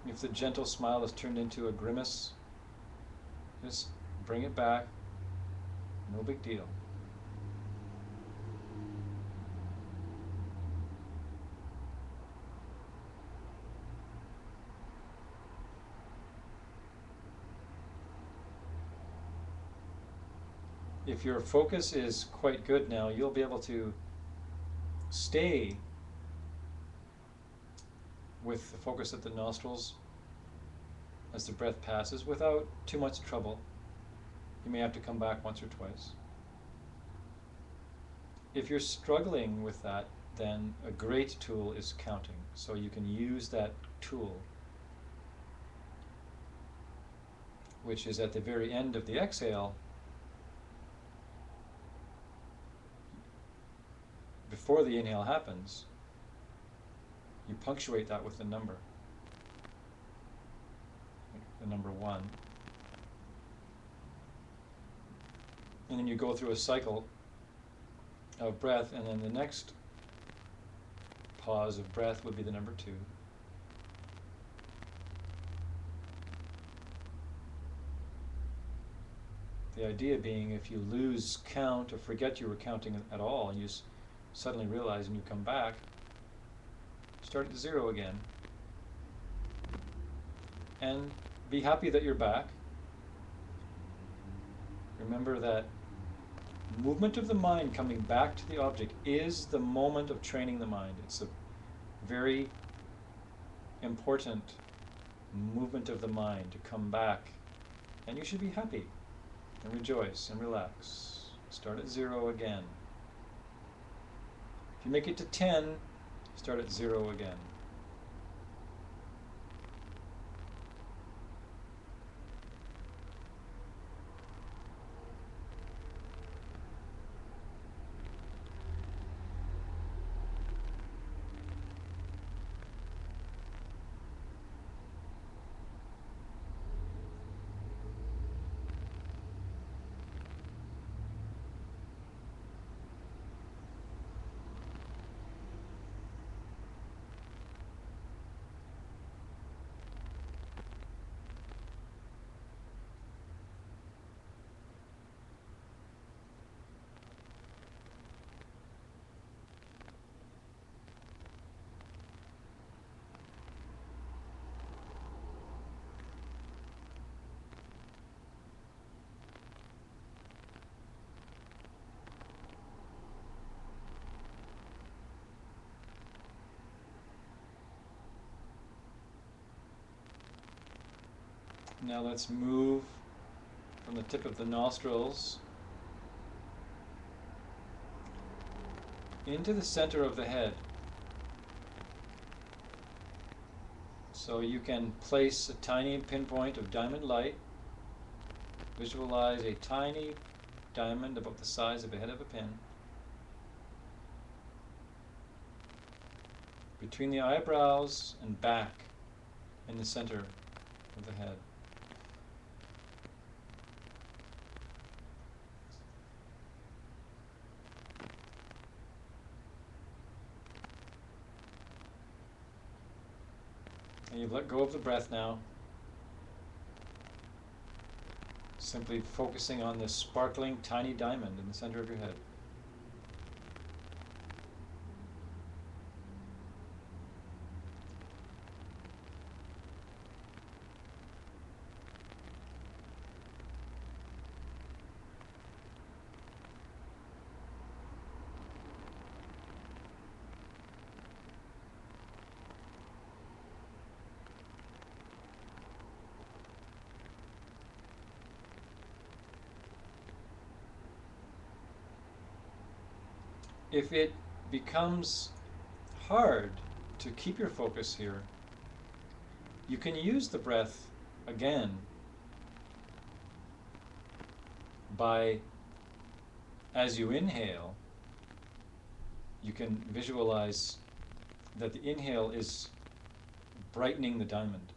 If the gentle smile has turned into a grimace, just bring it back. No big deal. If your focus is quite good now, you'll be able to stay with the focus at the nostrils as the breath passes without too much trouble. You may have to come back once or twice. If you're struggling with that, then a great tool is counting. So you can use that tool, which is at the very end of the exhale. Before the inhale happens, you punctuate that with the number. The number 1. And then you go through a cycle of breath, and then the next pause of breath would be the number 2. The idea being, if you lose count or forget you were counting at all, and you suddenly realize and you come back, start at 0 again. And be happy that you're back. Remember that movement of the mind coming back to the object is the moment of training the mind. It's a very important movement of the mind to come back. And you should be happy and rejoice and relax. Start at 0 again. If you make it to 10, start at 0 again. Now let's move from the tip of the nostrils into the center of the head. So you can place a tiny pinpoint of diamond light. Visualize a tiny diamond about the size of the head of a pin between the eyebrows and back in the center of the head. And you've let go of the breath now. Simply focusing on this sparkling tiny diamond in the center of your head. If it becomes hard to keep your focus here, you can use the breath again by, as you inhale, you can visualize that the inhale is brightening the diamond.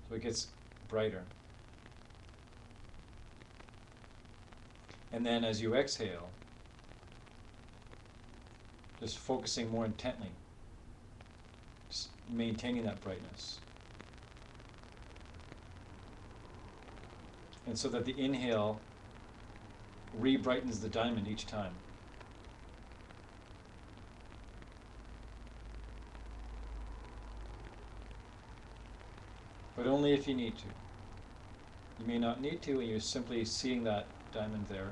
So it gets brighter. And then as you exhale, just focusing more intently, just maintaining that brightness. And so that the inhale re-brightens the diamond each time. But only if you need to. You may not need to, and you're simply seeing that diamond there.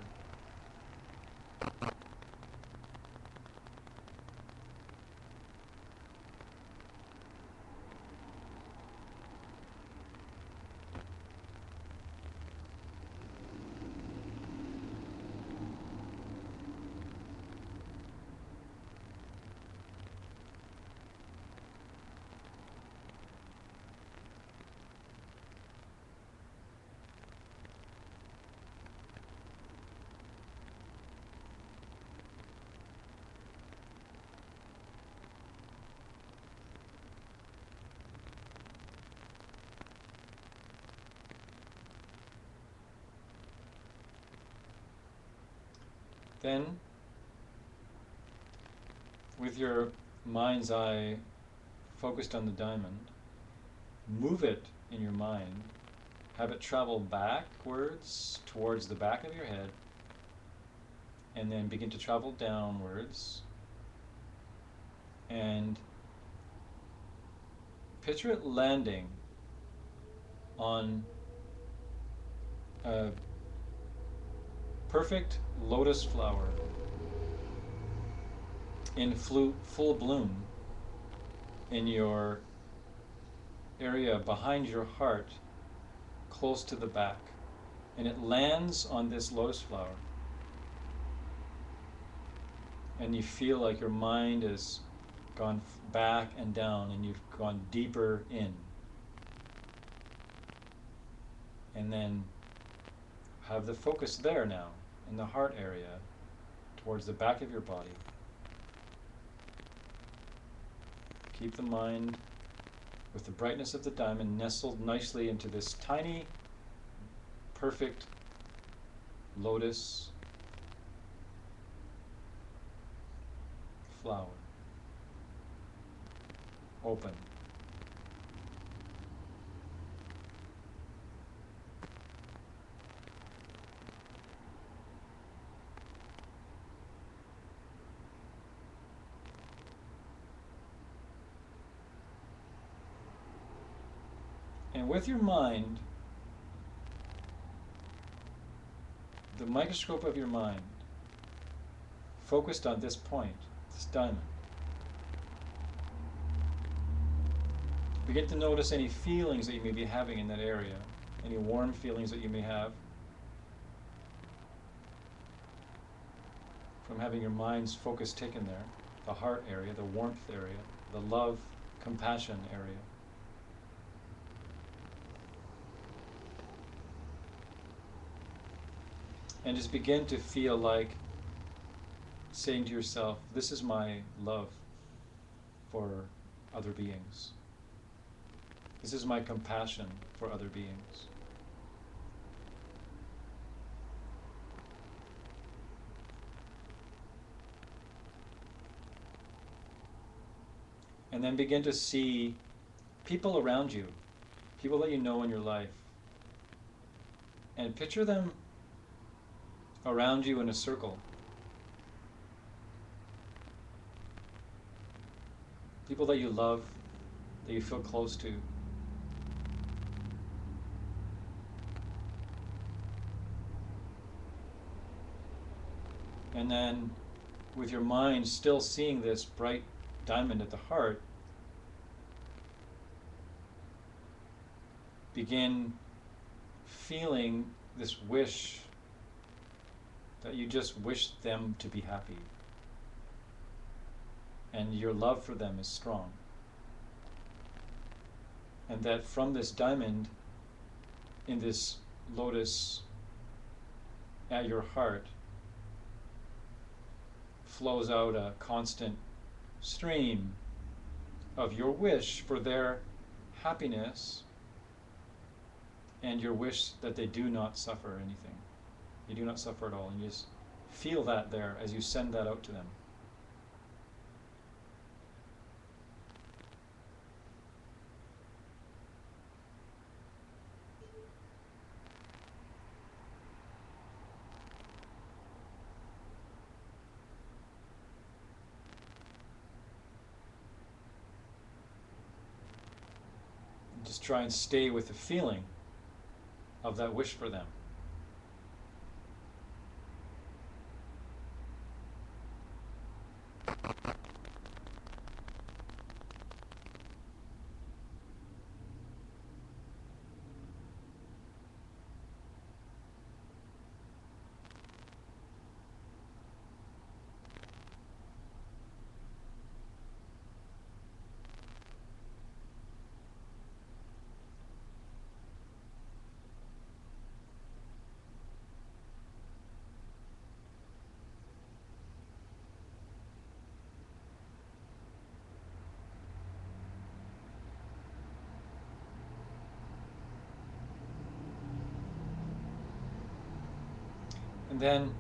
Then, with your mind's eye focused on the diamond, move it in your mind, have it travel backwards towards the back of your head, and then begin to travel downwards, and picture it landing on a perfect lotus flower in full bloom in your area behind your heart, close to the back. And it lands on this lotus flower. And you feel like your mind has gone back and down, and you've gone deeper in. And then have the focus there now, in the heart area, towards the back of your body. Keep the mind with the brightness of the diamond nestled nicely into this tiny, perfect lotus flower. Open. And with your mind, the microscope of your mind, focused on this point, this diamond, begin to notice any feelings that you may be having in that area, any warm feelings that you may have from having your mind's focus taken there, the heart area, the warmth area, the love, compassion area. And just begin to feel like saying to yourself, this is my love for other beings. This is my compassion for other beings. And then begin to see people around you, people that you know in your life, and picture them around you in a circle. People that you love, that you feel close to. And then, with your mind still seeing this bright diamond at the heart, begin feeling this wish that you just wish them to be happy. And your love for them is strong. And that from this diamond, in this lotus at your heart, flows out a constant stream of your wish for their happiness and your wish that they do not suffer anything. You do not suffer at all. And you just feel that there as you send that out to them. Just try and stay with the feeling of that wish for them. And then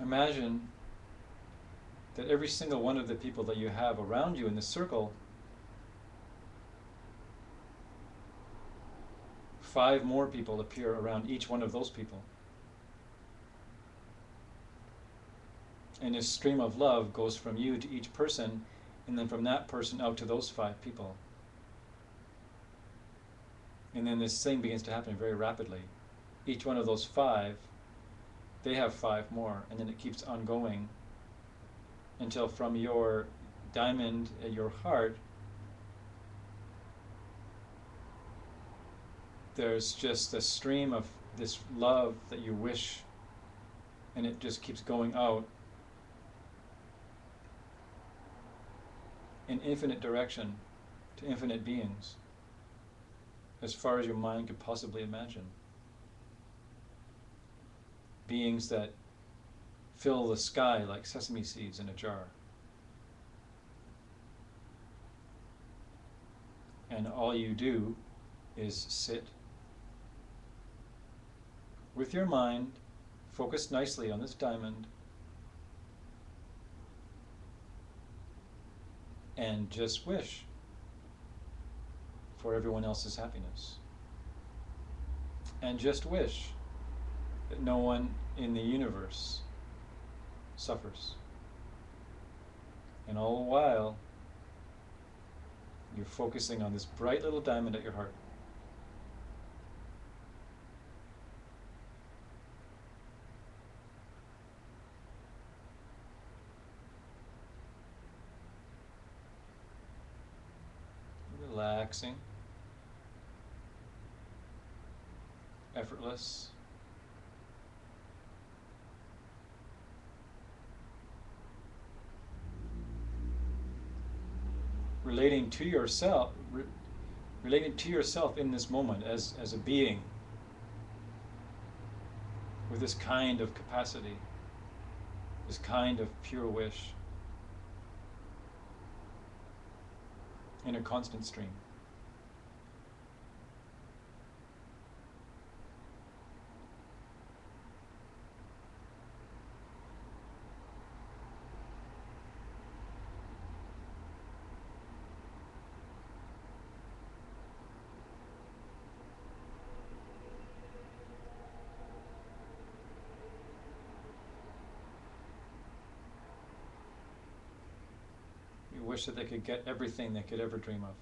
imagine that every single one of the people that you have around you in this circle, 5 more people appear around each one of those people. And this stream of love goes from you to each person, and then from that person out to those 5 people. And then this thing begins to happen very rapidly. Each one of those 5, they have 5 more, and then it keeps on going until from your diamond at your heart, there's just a stream of this love that you wish, and it just keeps going out in infinite direction to infinite beings, as far as your mind could possibly imagine. Beings that fill the sky like sesame seeds in a jar. And all you do is sit with your mind focused nicely on this diamond and just wish for everyone else's happiness. And just wish that no one in the universe suffers. And all the while, you're focusing on this bright little diamond at your heart. Relaxing, effortless. Relating to yourself, relating to yourself in this moment as a being with this kind of capacity, this kind of pure wish in a constant stream. wish that they could get everything they could ever dream of.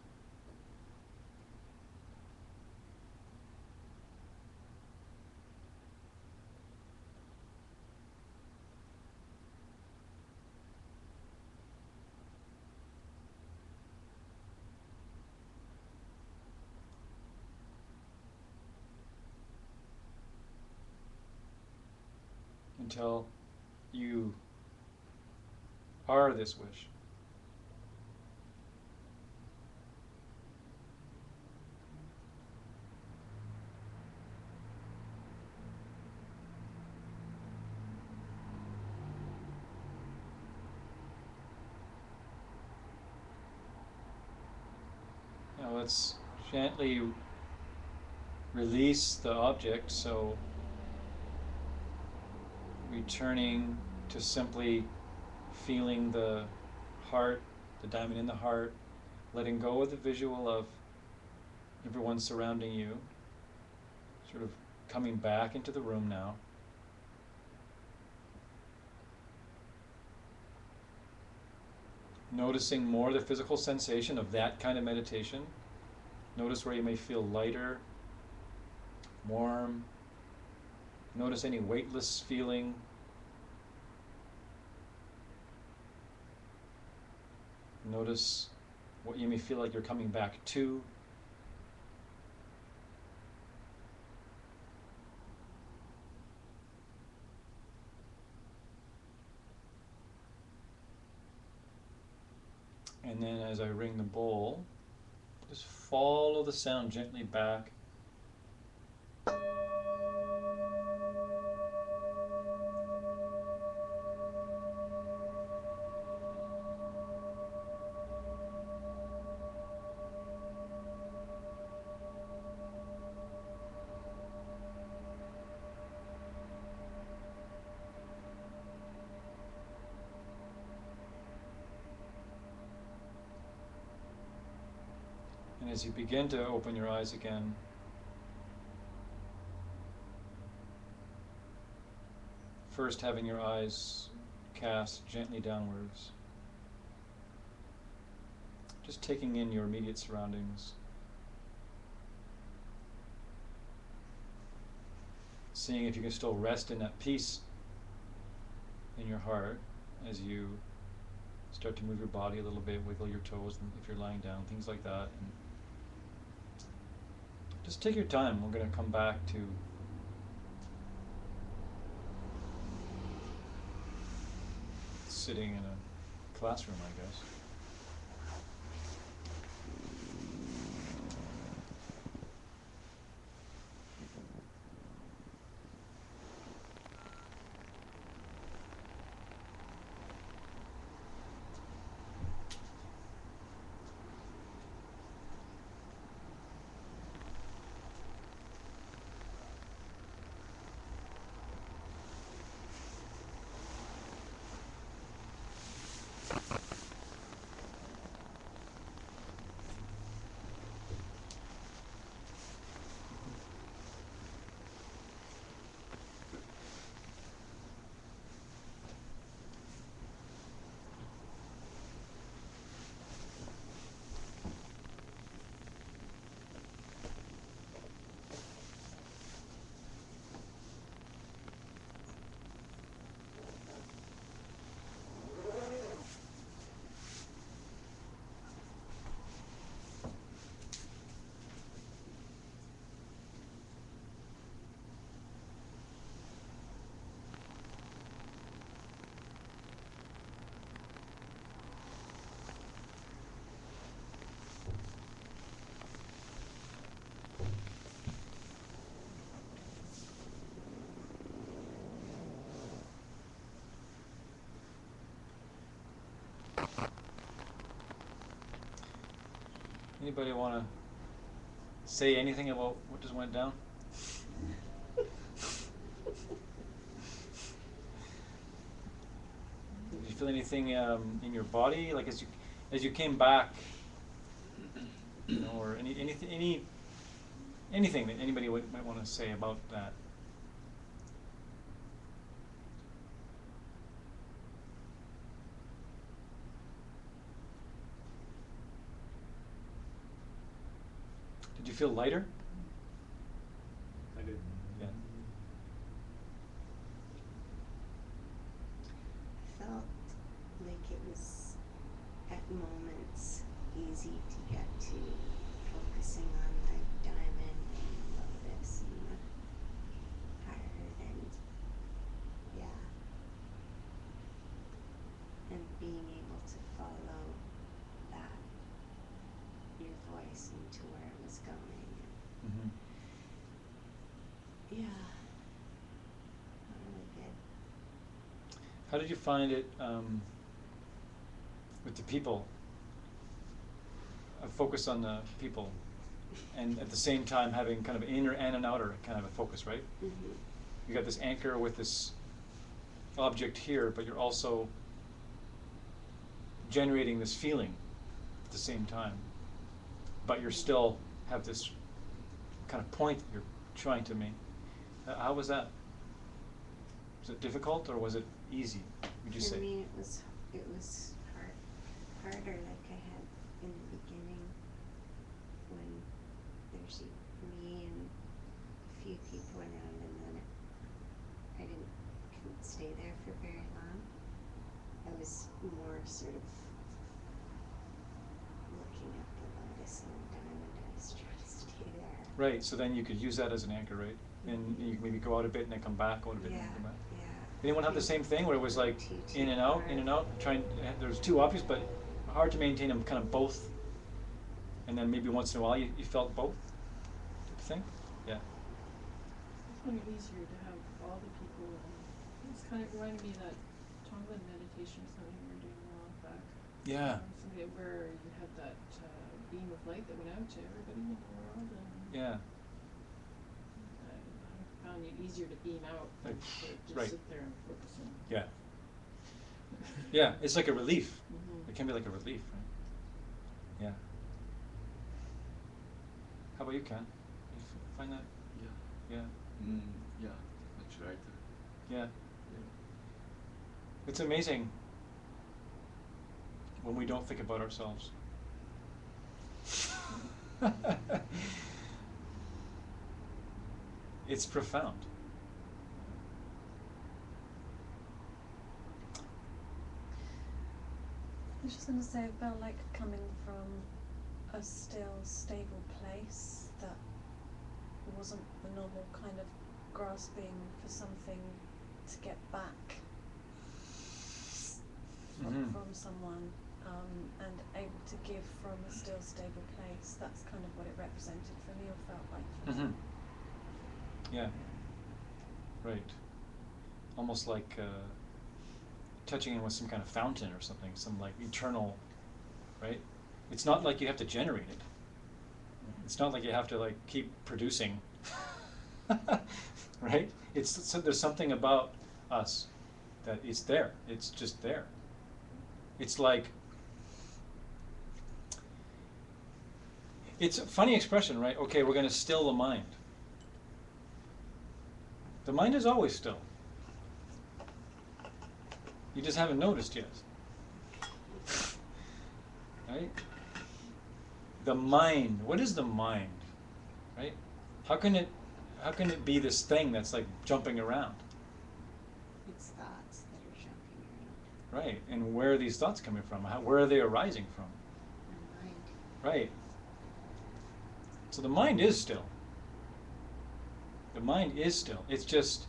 Until you are this wish. Now let's gently release the object, so returning to simply feeling the heart, the diamond in the heart, letting go of the visual of everyone surrounding you, sort of coming back into the room now. Noticing more the physical sensation of that kind of meditation. Notice where you may feel lighter, warm. Notice any weightless feeling. Notice what you may feel like you're coming back to. And then as I ring the bowl, just follow the sound gently back. And as you begin to open your eyes again, first having your eyes cast gently downwards, just taking in your immediate surroundings, seeing if you can still rest in that peace in your heart as you start to move your body a little bit, wiggle your toes if you're lying down, things like that. And just take your time. We're going to come back to sitting in a classroom, I guess. Anybody want to say anything about what just went down? Did you feel anything in your body, like as you came back, you know, or anything that anybody might want to say about that? you feel lighter? I did. Yeah. I felt like it was at moments easy to get to focusing on the diamond and the lotus and the heart and yeah. And being able to follow that, your voice into where it was going. Mm-hmm. Yeah. Really good. How did you find it with the people? A focus on the people, and at the same time having kind of an inner and an outer kind of a focus, right? Mm-hmm. You got this anchor with this object here, but you're also generating this feeling at the same time. But you're still have this kind of point that you're trying to make. How was that? Was it difficult or was it easy, would you For say? me, it was harder, like I had in the beginning, when there's me and a few people around, and then couldn't stay there for very long. I was more sort of looking at the lotus and the diamond. I was trying to stay there. Right, so then you could use that as an anchor, right? And you can maybe go out a bit and then come back, go out a bit and then come back. Yeah. Anyone have the same thing where it was like Too in and far. out, there's two objects, but hard to maintain them kind of both, and then maybe once in a while you felt both? Type of thing? Yeah. It's kind of easier to have all the people, and it's kind of reminded me of that Tonglen meditation, something we were doing a while back. Yeah. Something where you had that beam of light that went out to everybody in the world, and Yeah. I found it easier to beam out than Like, to just right. sit there and focus on. Yeah. Yeah, it's like a relief. Mm-hmm. It can be like a relief, right? Yeah. How about you, Ken? You find that? Yeah. Yeah. Yeah. Much lighter. Yeah. Yeah. It's amazing when we don't think about ourselves. It's profound. I was just going to say, it felt like coming from a still, stable place that wasn't the normal kind of grasping for something to get back from someone, and able to give from a still, stable place. That's kind of what it represented for me, or felt like for me. Yeah. Right. Almost like touching in with some kind of fountain or something, some like eternal, right? It's not like you have to generate it. It's not like you have to like keep producing, right? So there's something about us that it's there. It's just there. It's like, it's a funny expression, right? Okay, we're going to still the mind. The mind is always still. You just haven't noticed yet. Right? The mind. What is the mind? Right? How can it be this thing that's like jumping around? It's thoughts that are jumping around. Right. And where are these thoughts coming from? Where are they arising from? My mind. Right. So the mind is still. The mind is still. It's just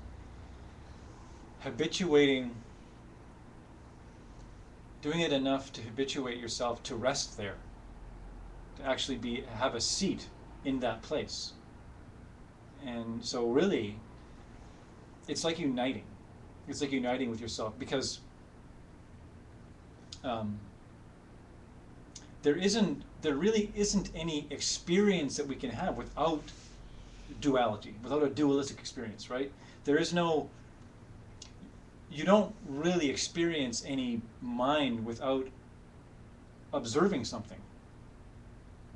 habituating, doing it enough to habituate yourself to rest there, to actually have a seat in that place. And so really, it's like uniting. It's like uniting with yourself, because there really isn't any experience that we can have without duality, without a dualistic experience, right? There is no, you don't really experience any mind without observing something,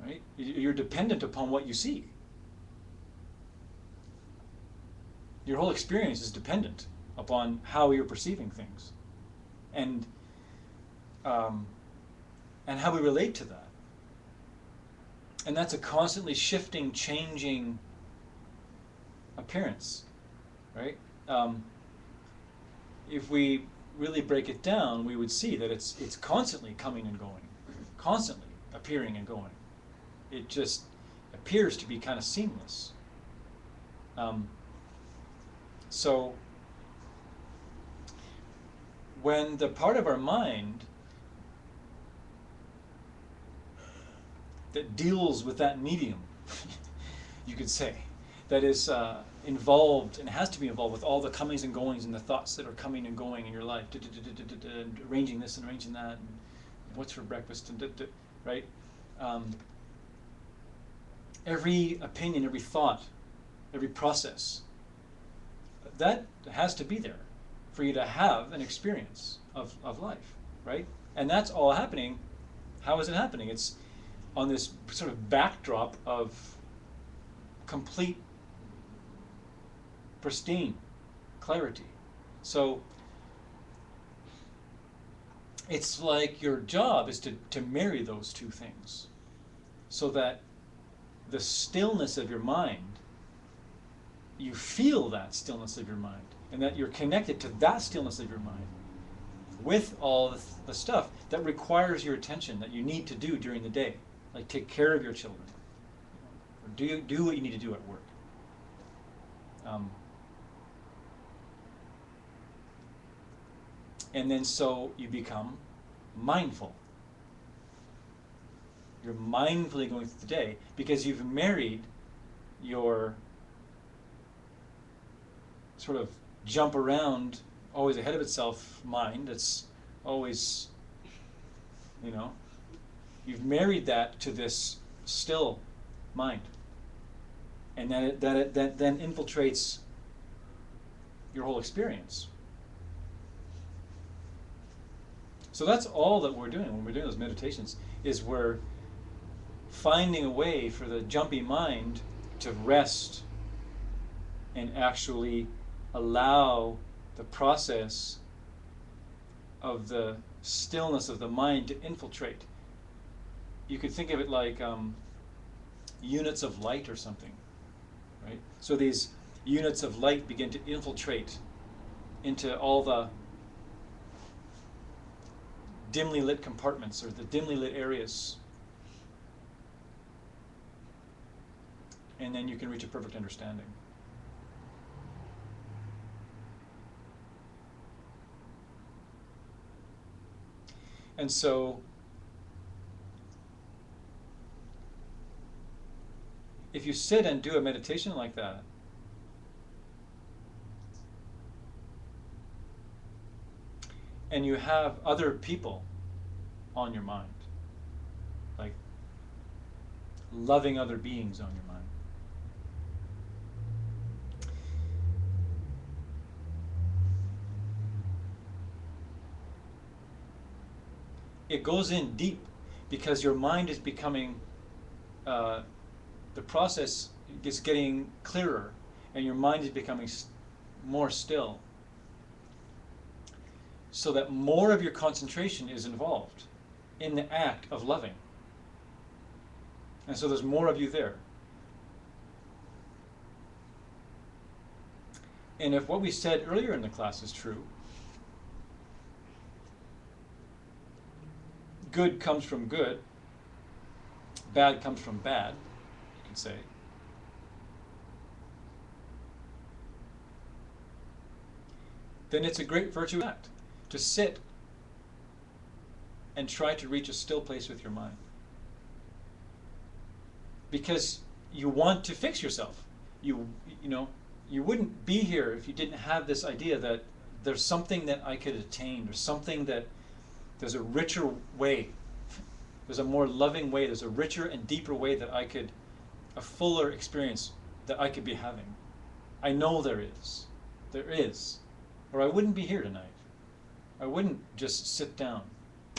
right? You're dependent upon what you see. Your whole experience is dependent upon how you're perceiving things, and how we relate to that. And that's a constantly shifting, changing appearance, right? If we really break it down, we would see that it's constantly coming and going, constantly appearing and going. It just appears to be kind of seamless. So when the part of our mind that deals with that medium, you could say, that is involved and has to be involved with all the comings and goings and the thoughts that are coming and going in your life, and arranging this and arranging that, and what's for breakfast, and right? Every opinion, every thought, every process, that has to be there for you to have an experience of life, right? And that's all happening. How is it happening? It's on this sort of backdrop of complete, pristine clarity. So it's like your job is to marry those two things so that the stillness of your mind, you feel that stillness of your mind, and that you're connected to that stillness of your mind with all the stuff that requires your attention that you need to do during the day, like take care of your children, or do what you need to do at work. And then so you become mindful. You're mindfully going through the day because you've married your sort of jump around, always ahead of itself mind. It's always, you've married that to this still mind. And that then infiltrates your whole experience. So that's all that we're doing when we're doing those meditations, is we're finding a way for the jumpy mind to rest and actually allow the process of the stillness of the mind to infiltrate. You could think of it like units of light or something, right? So these units of light begin to infiltrate into all the dimly lit compartments or the dimly lit areas. And then you can reach a perfect understanding. And so, if you sit and do a meditation like that, and you have other people on your mind, like loving other beings on your mind, it goes in deep because your mind is becoming, the process is getting clearer and your mind is becoming more still, so that more of your concentration is involved in the act of loving. And so there's more of you there. And if what we said earlier in the class is true, good comes from good, bad comes from bad, you can say. Then it's a great virtue act to sit and try to reach a still place with your mind. Because you want to fix yourself. You wouldn't be here if you didn't have this idea that there's something that I could attain, there's something that there's a richer way, there's a more loving way, there's a richer and deeper way that I could, a fuller experience that I could be having. I know there is, or I wouldn't be here tonight. I wouldn't just sit down,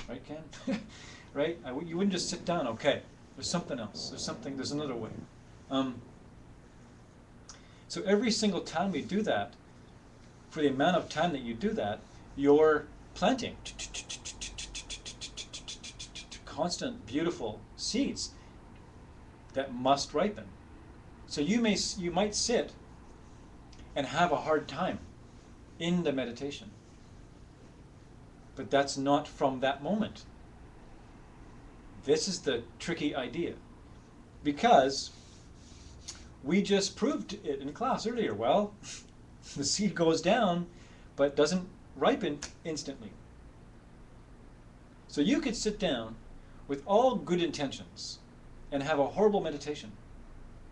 right, Ken? Right? You wouldn't just sit down, okay, there's something else, there's another way. So every single time you do that, for the amount of time that you do that, you're planting constant, beautiful seeds. that must ripen. So you might sit and have a hard time in the meditation. But that's not from that moment. This is the tricky idea. Because we just proved it in class earlier. Well, the seed goes down, but doesn't ripen instantly. So you could sit down with all good intentions and have a horrible meditation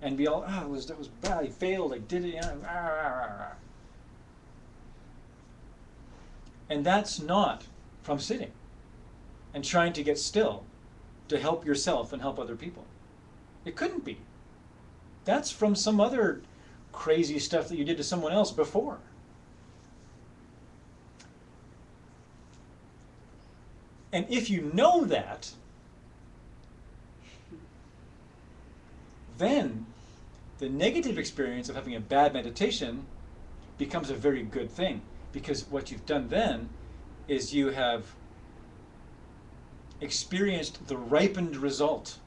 and be all, that was bad, I failed, I did it, And that's not from sitting and trying to get still to help yourself and help other people. It couldn't be. That's from some other crazy stuff that you did to someone else before. And if you know that, then the negative experience of having a bad meditation becomes a very good thing, because what you've done then is you have experienced the ripened result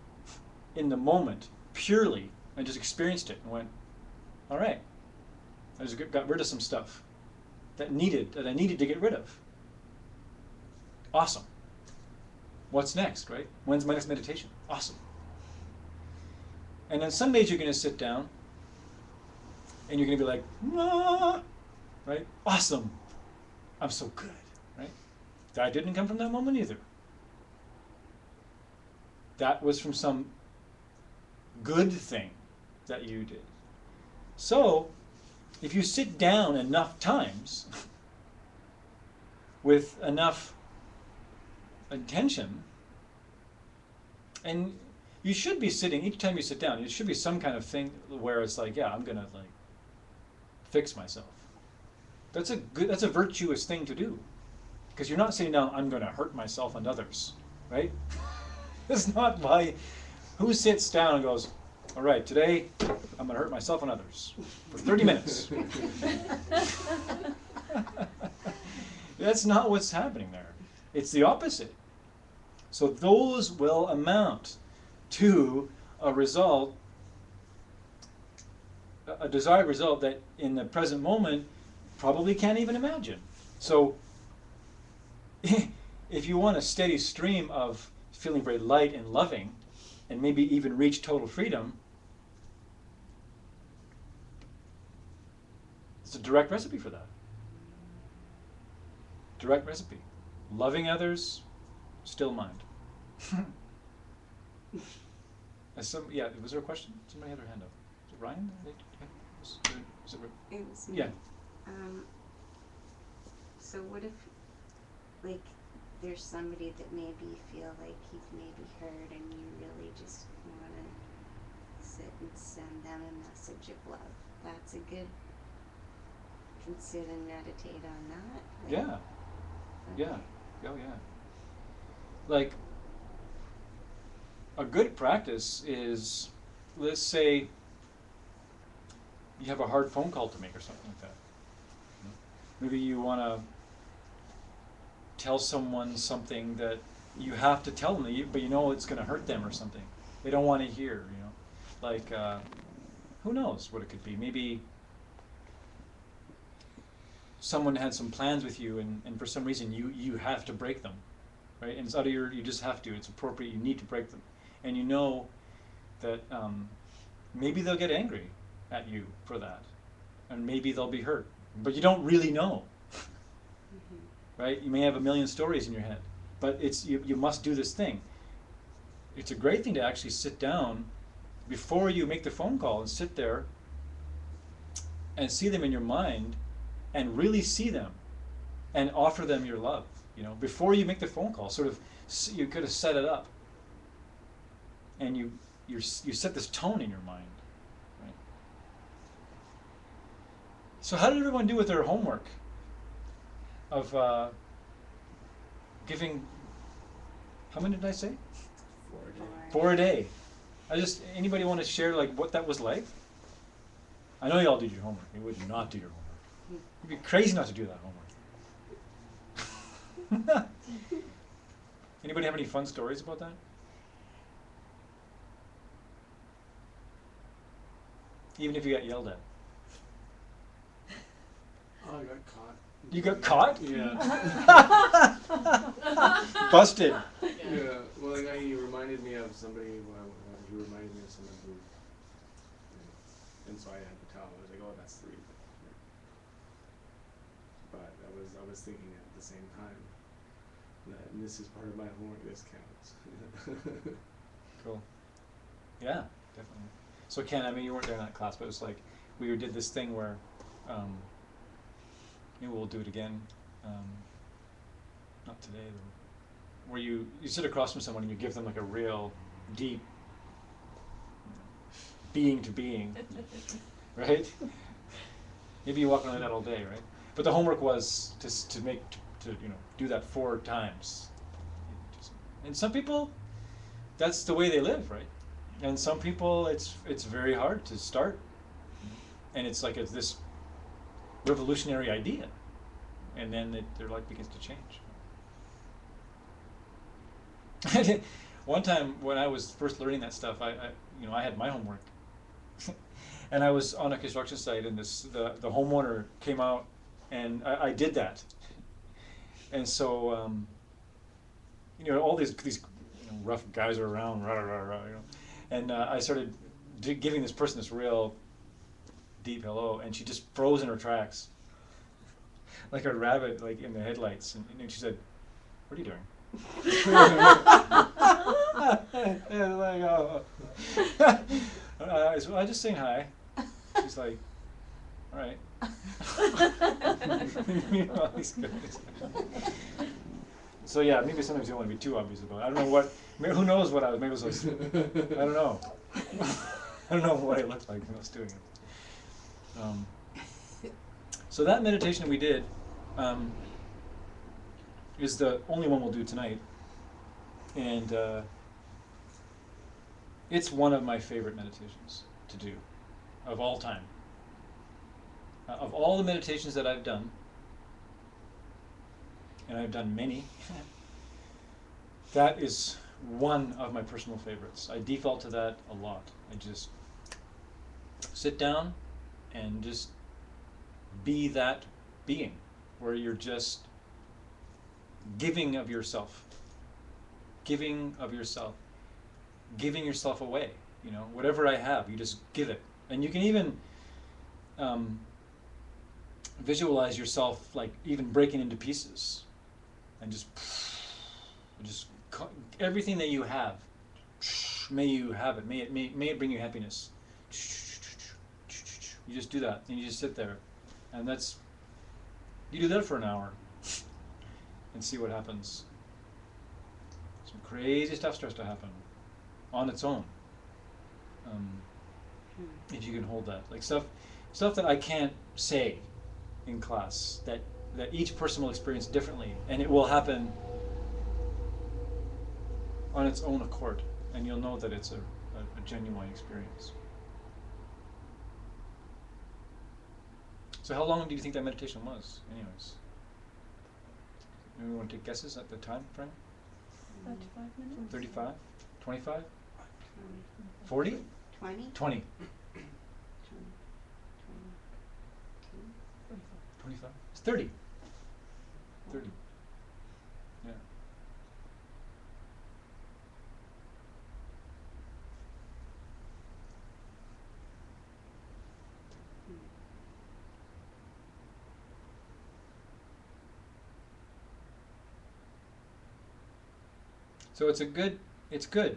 in the moment purely, and just experienced it and went, all right, I just got rid of some stuff that I needed to get rid of. Awesome. What's next, right? When's my next meditation? Awesome. And then some days you're going to sit down and you're going to be like, ah, right? Awesome. I'm so good, right? That didn't come from that moment either. That was from some good thing that you did. So, if you sit down enough times with enough intention, and you should be sitting, each time you sit down, it should be some kind of thing where it's like, yeah, I'm gonna like fix myself. That's a virtuous thing to do. Because you're not sitting down, I'm gonna hurt myself and others, right? That's not why, who sits down and goes, all right, today I'm gonna hurt myself and others for 30 minutes. That's not what's happening there. It's the opposite. So those will amount to a result, a desired result that in the present moment probably can't even imagine. So if you want a steady stream of feeling very light and loving, and maybe even reach total freedom, it's a direct recipe for that. Direct recipe. Loving others, still mind. Was there a question? Somebody had their hand up. Was it Ryan? It was me. Yeah. So what if, like, there's somebody that maybe you feel like you've maybe heard and you really just want to sit and send them a message of love? That's a good, consider and meditate on that. Like, Yeah. okay. Yeah. Oh yeah. Like, a good practice is, let's say you have a hard phone call to make or something like that. Maybe you want to tell someone something that you have to tell them, but you know it's going to hurt them or something. They don't want to hear, you know. Like, who knows what it could be. Maybe someone had some plans with you and for some reason you have to break them, right? And it's out of you just have to, it's appropriate, you need to break them. And you know that maybe they'll get angry at you for that. And maybe they'll be hurt. But you don't really know. Right? You may have a million stories in your head. But it's you must do this thing. It's a great thing to actually sit down before you make the phone call and sit there and see them in your mind and really see them and offer them your love. You know, before you make the phone call, sort of, you could have set it up. And you set this tone in your mind. Right? So how did everyone do with their homework of giving, how many did I say? 4 a day. Anybody want to share like what that was like? I know you all did your homework. You would not do your homework. You'd be crazy not to do that homework. Anybody have any fun stories about that? even if you got yelled at. Oh, I got caught. You got caught? Yeah. Busted. Yeah. Well, the guy, he reminded me of somebody. He reminded me of someone who. And so I had to tell him. I was like, "Oh, that's the reason." But I was thinking at the same time that this is part of my homework. This counts. Cool. Yeah, definitely. So Ken, I mean, you weren't there in that class, but it was like we did this thing where maybe we'll do it again. Not today, though. Where you sit across from someone and you give them like a real deep being to being, right? Maybe you walk around that all day, right? But the homework was to do that 4 times. And some people, that's the way they live, right? And some people, it's very hard to start, and it's like it's this revolutionary idea, and then their life begins to change. One time when I was first learning that stuff, I had my homework, and I was on a construction site, and the homeowner came out, and I did that, and so all these rough guys are around, rah, rah, rah, and I started giving this person this real deep hello, and she just froze in her tracks, like a rabbit, like in the headlights, and she said, "What are you doing?" And like, oh. I just saying hi. She's like, all right. These guys. So yeah, maybe sometimes you don't want to be too obvious about it. I don't know what. Who knows what I was? Maybe it was like, I don't know. I don't know what I looked like when I was doing it. So that meditation we did is the only one we'll do tonight, and it's one of my favorite meditations to do, of all time. Of all the meditations that I've done, and I've done many, that is one of my personal favorites. I default to that a lot. I just sit down and just be that being, where you're just giving of yourself, giving yourself away. Whatever I have, you just give it. And you can even visualize yourself like even breaking into pieces, and just everything that you have, may you have it. May it bring you happiness. You just do that, and you just sit there, and you do that for an hour, and see what happens. Some crazy stuff starts to happen on its own. If you can hold that, like stuff that I can't say in class, that each person will experience differently, and it will happen on its own accord, and you'll know that it's a genuine experience. So how long do you think that meditation was, anyways? Maybe we want to take guesses at the time frame? 35 minutes? 35? 25? 40? 20? 20. 25? It's 30. 30. Yeah. So it's good,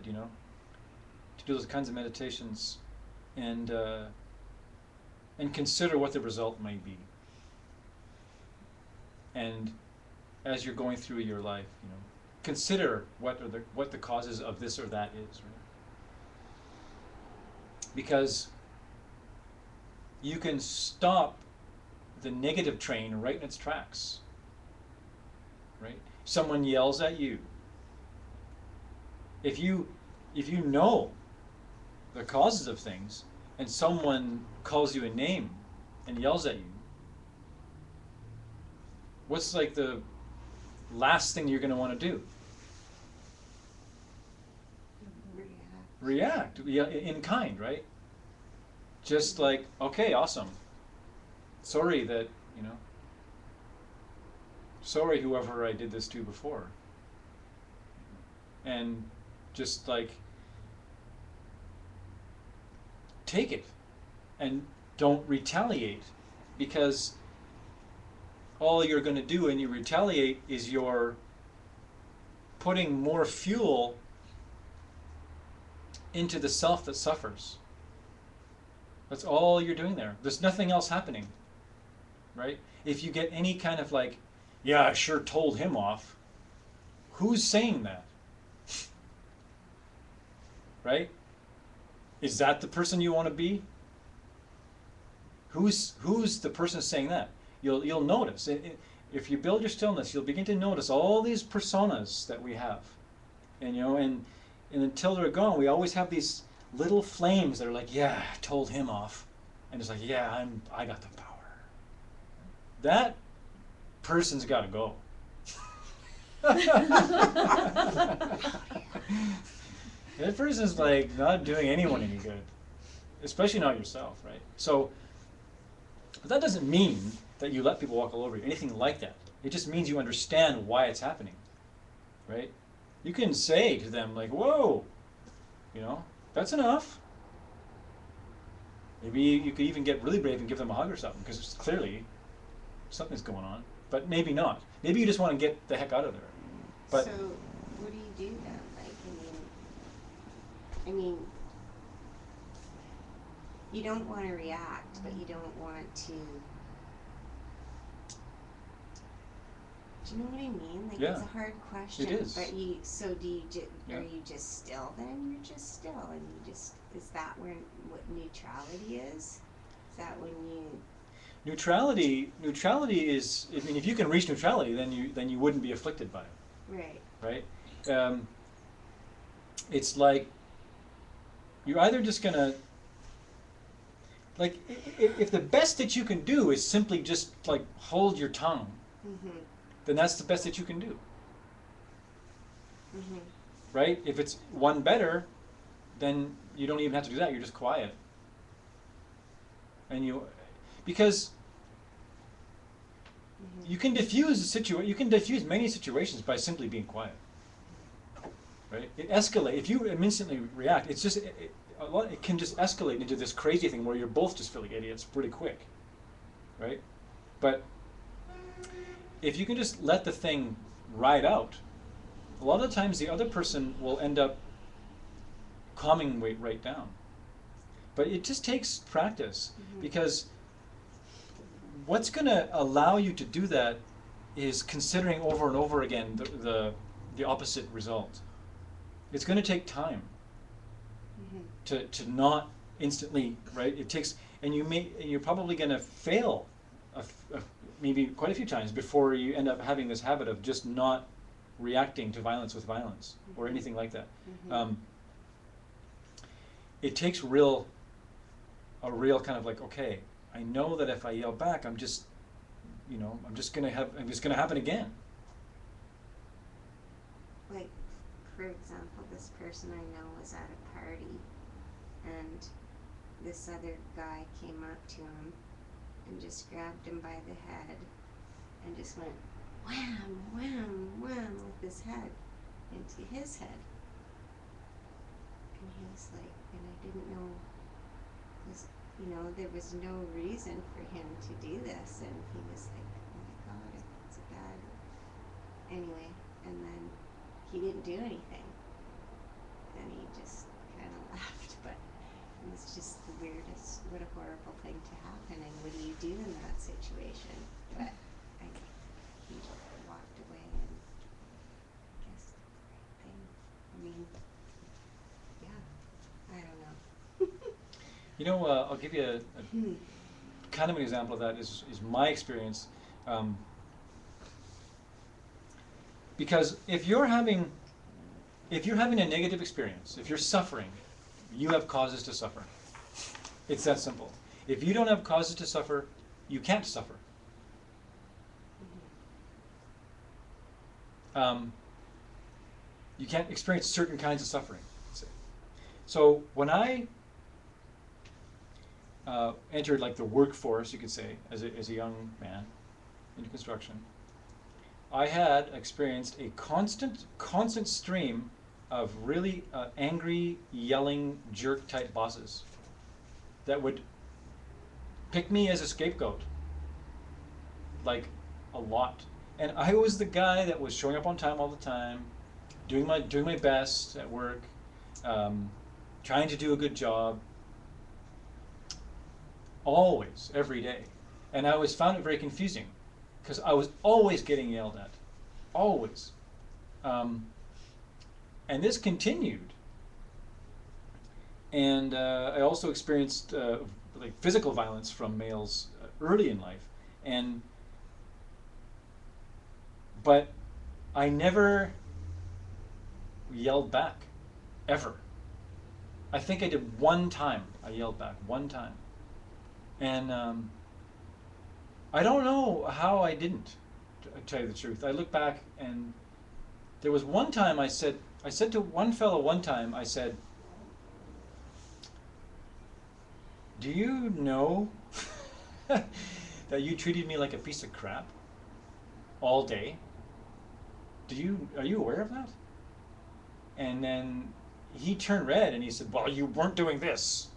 to do those kinds of meditations, and consider what the result may be. And as you're going through your life, consider what the causes of this or that is, right? Because you can stop the negative train right in its tracks, right? Someone yells at you. If you know the causes of things, and someone calls you a name and yells at you, what's like the last thing you're going to want to do? React, in kind, right? just like, okay, awesome. Sorry that, you know, sorry whoever I did this to before. And just like, take it and don't retaliate, because all you're going to do when you retaliate is you're putting more fuel into the self that suffers. That's all you're doing there. There's nothing else happening, right? If you get any kind of like, yeah, I sure told him off, who's saying that? Right? Is that the person you want to be? Who's the person saying that? You'll notice. If you build your stillness, you'll begin to notice all these personas that we have. And you know, and until they're gone, we always have these little flames that are like, yeah, I told him off. And it's like, yeah, I got the power. That person's got to go. That person's like not doing anyone any good, especially not yourself, right? So, but that doesn't mean that you let people walk all over you, anything like that. It just means you understand why it's happening, right? You can say to them like, whoa, you know, that's enough. Maybe you could even get really brave and give them a hug or something, because clearly something's going on, but maybe not. Maybe you just want to get the heck out of there. But so what do you do then? Like, I mean, you don't want to react, but you don't want to. Do you know what I mean? Like, Yeah. it's a hard question. It is. But do you Yeah. are you just still then? You're just still, and you just, is that what neutrality is? Is that when you? neutrality is, I mean, if you can reach neutrality, then you wouldn't be afflicted by it. Right. Right? It's like you're either just gonna, like, if the best that you can do is simply just like hold your tongue, Mhm. then that's the best that you can do. Mhm. Right? If it's one better, then you don't even have to do that. You're just quiet, and because Mhm. you can diffuse a situation. You can diffuse many situations by simply being quiet. Right? It escalates. If you instantly react, it's just it can just escalate into this crazy thing where you're both just feeling idiots pretty quick. Right? But if you can just let the thing ride out, a lot of the times the other person will end up calming right down. But it just takes practice, Mhm. because what's going to allow you to do that is considering over and over again the opposite result. It's going to take time Mhm. to not instantly, right? It takes, and you're probably going to fail maybe quite a few times before you end up having this habit of just not reacting to violence with violence or anything like that. Mhm. It takes a real kind of like, okay, I know that if I yell back, I'm just gonna happen again. Like, for example, this person I know was at a party, and this other guy came up to him and just grabbed him by the head and just went wham, wham, wham with his head into his head. And he was like, and I didn't know, there was no reason for him to do this, and he was like, oh my god, it's a bad. Anyway, and then he didn't do anything, and he just kind of laughed, but it was just the weirdest, what a horrible thing to happen, and what do you do in that situation? But he walked away, and I guess the right thing. I mean, yeah, I don't know. I'll give you a kind of an example of that is my experience. Because if you're having a negative experience, if you're suffering, you have causes to suffer. It's that simple. If you don't have causes to suffer, you can't suffer. You can't experience certain kinds of suffering. So when I entered like the workforce, you could say, as a young man in construction, I had experienced a constant stream of really angry, yelling, jerk-type bosses that would pick me as a scapegoat, like a lot. And I was the guy that was showing up on time all the time, doing my best at work, trying to do a good job, always, every day. And I always found it very confusing, because I was always getting yelled at, always. And this continued. And I also experienced like physical violence from males early in life, but I never yelled back, ever. I think I did one time. I yelled back one time, and I don't know how I didn't. To tell you the truth, I look back and there was one time I said to one fellow one time, I said, "Do you know that you treated me like a piece of crap all day? Are you aware of that?" And then he turned red and he said, "Well, you weren't doing this."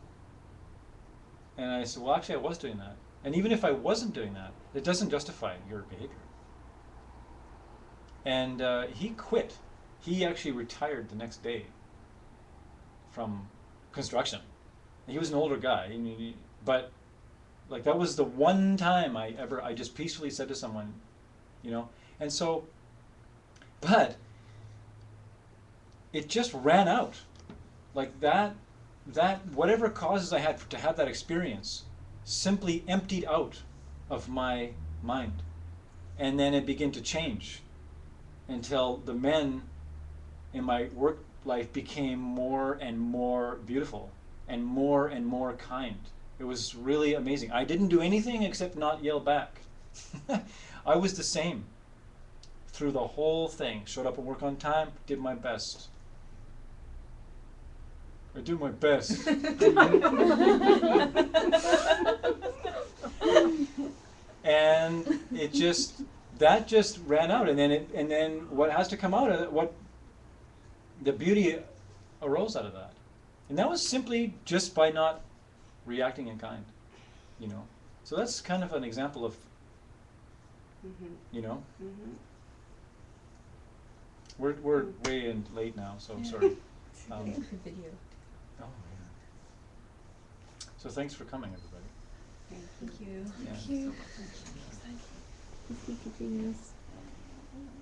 And I said, "Well, actually, I was doing that. And even if I wasn't doing that, it doesn't justify your behavior." And he quit. He actually retired the next day from construction. He was an older guy, but like that was the one time I just peacefully said to someone, and so, but it just ran out, like that whatever causes I had to have that experience simply emptied out of my mind, and then it began to change until the men in my work life became more and more beautiful and more kind. It was really amazing. I didn't do anything except not yell back. I was the same through the whole thing. Showed up at work on time, did my best. I do my best. And that just ran out, and then what has to come out of it, what the beauty arose out of that. And that was simply just by not reacting in kind, So that's kind of an example of, We're way in late now, so I'm sorry. Video. Oh, yeah. So thanks for coming, everybody. Thank you. Yeah. Thank you. If you could do this.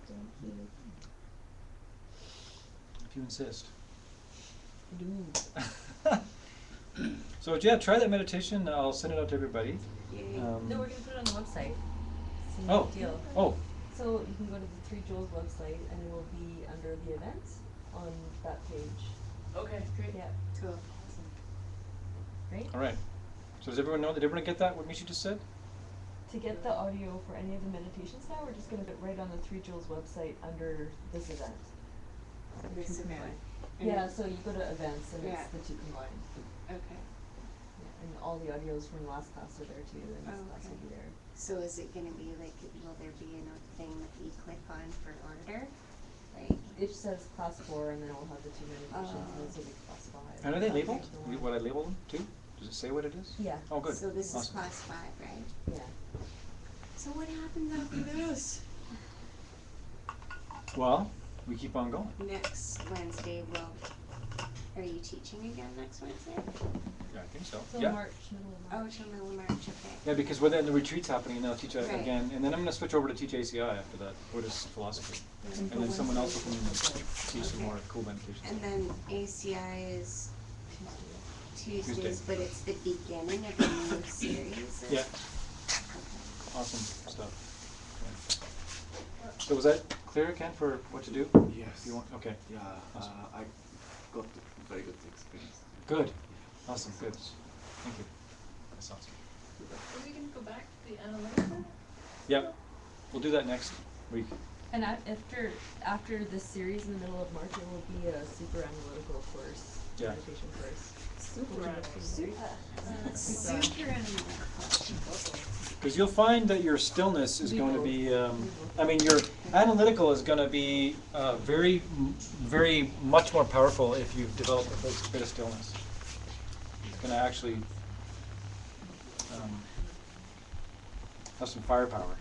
Thank you. If you insist. Do. So yeah, try that meditation. I'll send it out to everybody. Yay. No, we're gonna put it on the website. It's Oh. no deal. Oh, So you can go to the Three Jewels website and it will be under the events on that page. Okay, great. Yeah. Cool. Right? all right. So does everyone know? Did everyone get that? What Misha just said? To get the audio for any of the meditations now, we're just gonna put right on the Three Jewels website under this event. This event. Yeah, so you go to events and Yeah. it's the two combined. Okay. Yeah, and all the audios from last class are there too, and this class will be there. So is it gonna be like, will there be a thing that you click on for order? Like, It says class 4 and then it will have the two meditations and this will be class 5. And are they Okay. labeled? What I label them too? Does it say what it is? Yeah. Oh, good. so this is Awesome. class 5, right? Yeah. So what happens after this? Well, we keep on going. Next Wednesday, are you teaching again next Wednesday? Yeah, I think so. Till Yeah. March, middle of Oh, March. till middle of March, okay. Yeah, because then the retreat's happening, and then I'll teach it Right. again, and then I'm going to switch over to teach ACI after that, Buddhist philosophy, and then someone else will come in and teach some more cool meditations. And then ACI is Tuesdays, Tuesday. but it's the beginning of a new series? Yeah. Awesome stuff. Yeah. So was that clear, Ken, for what to do? Yes. You want? Okay. Yeah, Awesome. I got very good experience. Good. Awesome. Good. Thank you. That's awesome. Are we gonna go back to the analytical? Yep. We'll do that next week. And after this series in the middle of March, it will be a super analytical course. Yeah. meditation first. Super animal. Because you'll find that your stillness is going to be, I mean, your analytical is going to be very much more powerful if you've developed a bit of stillness. It's going to actually have some firepower.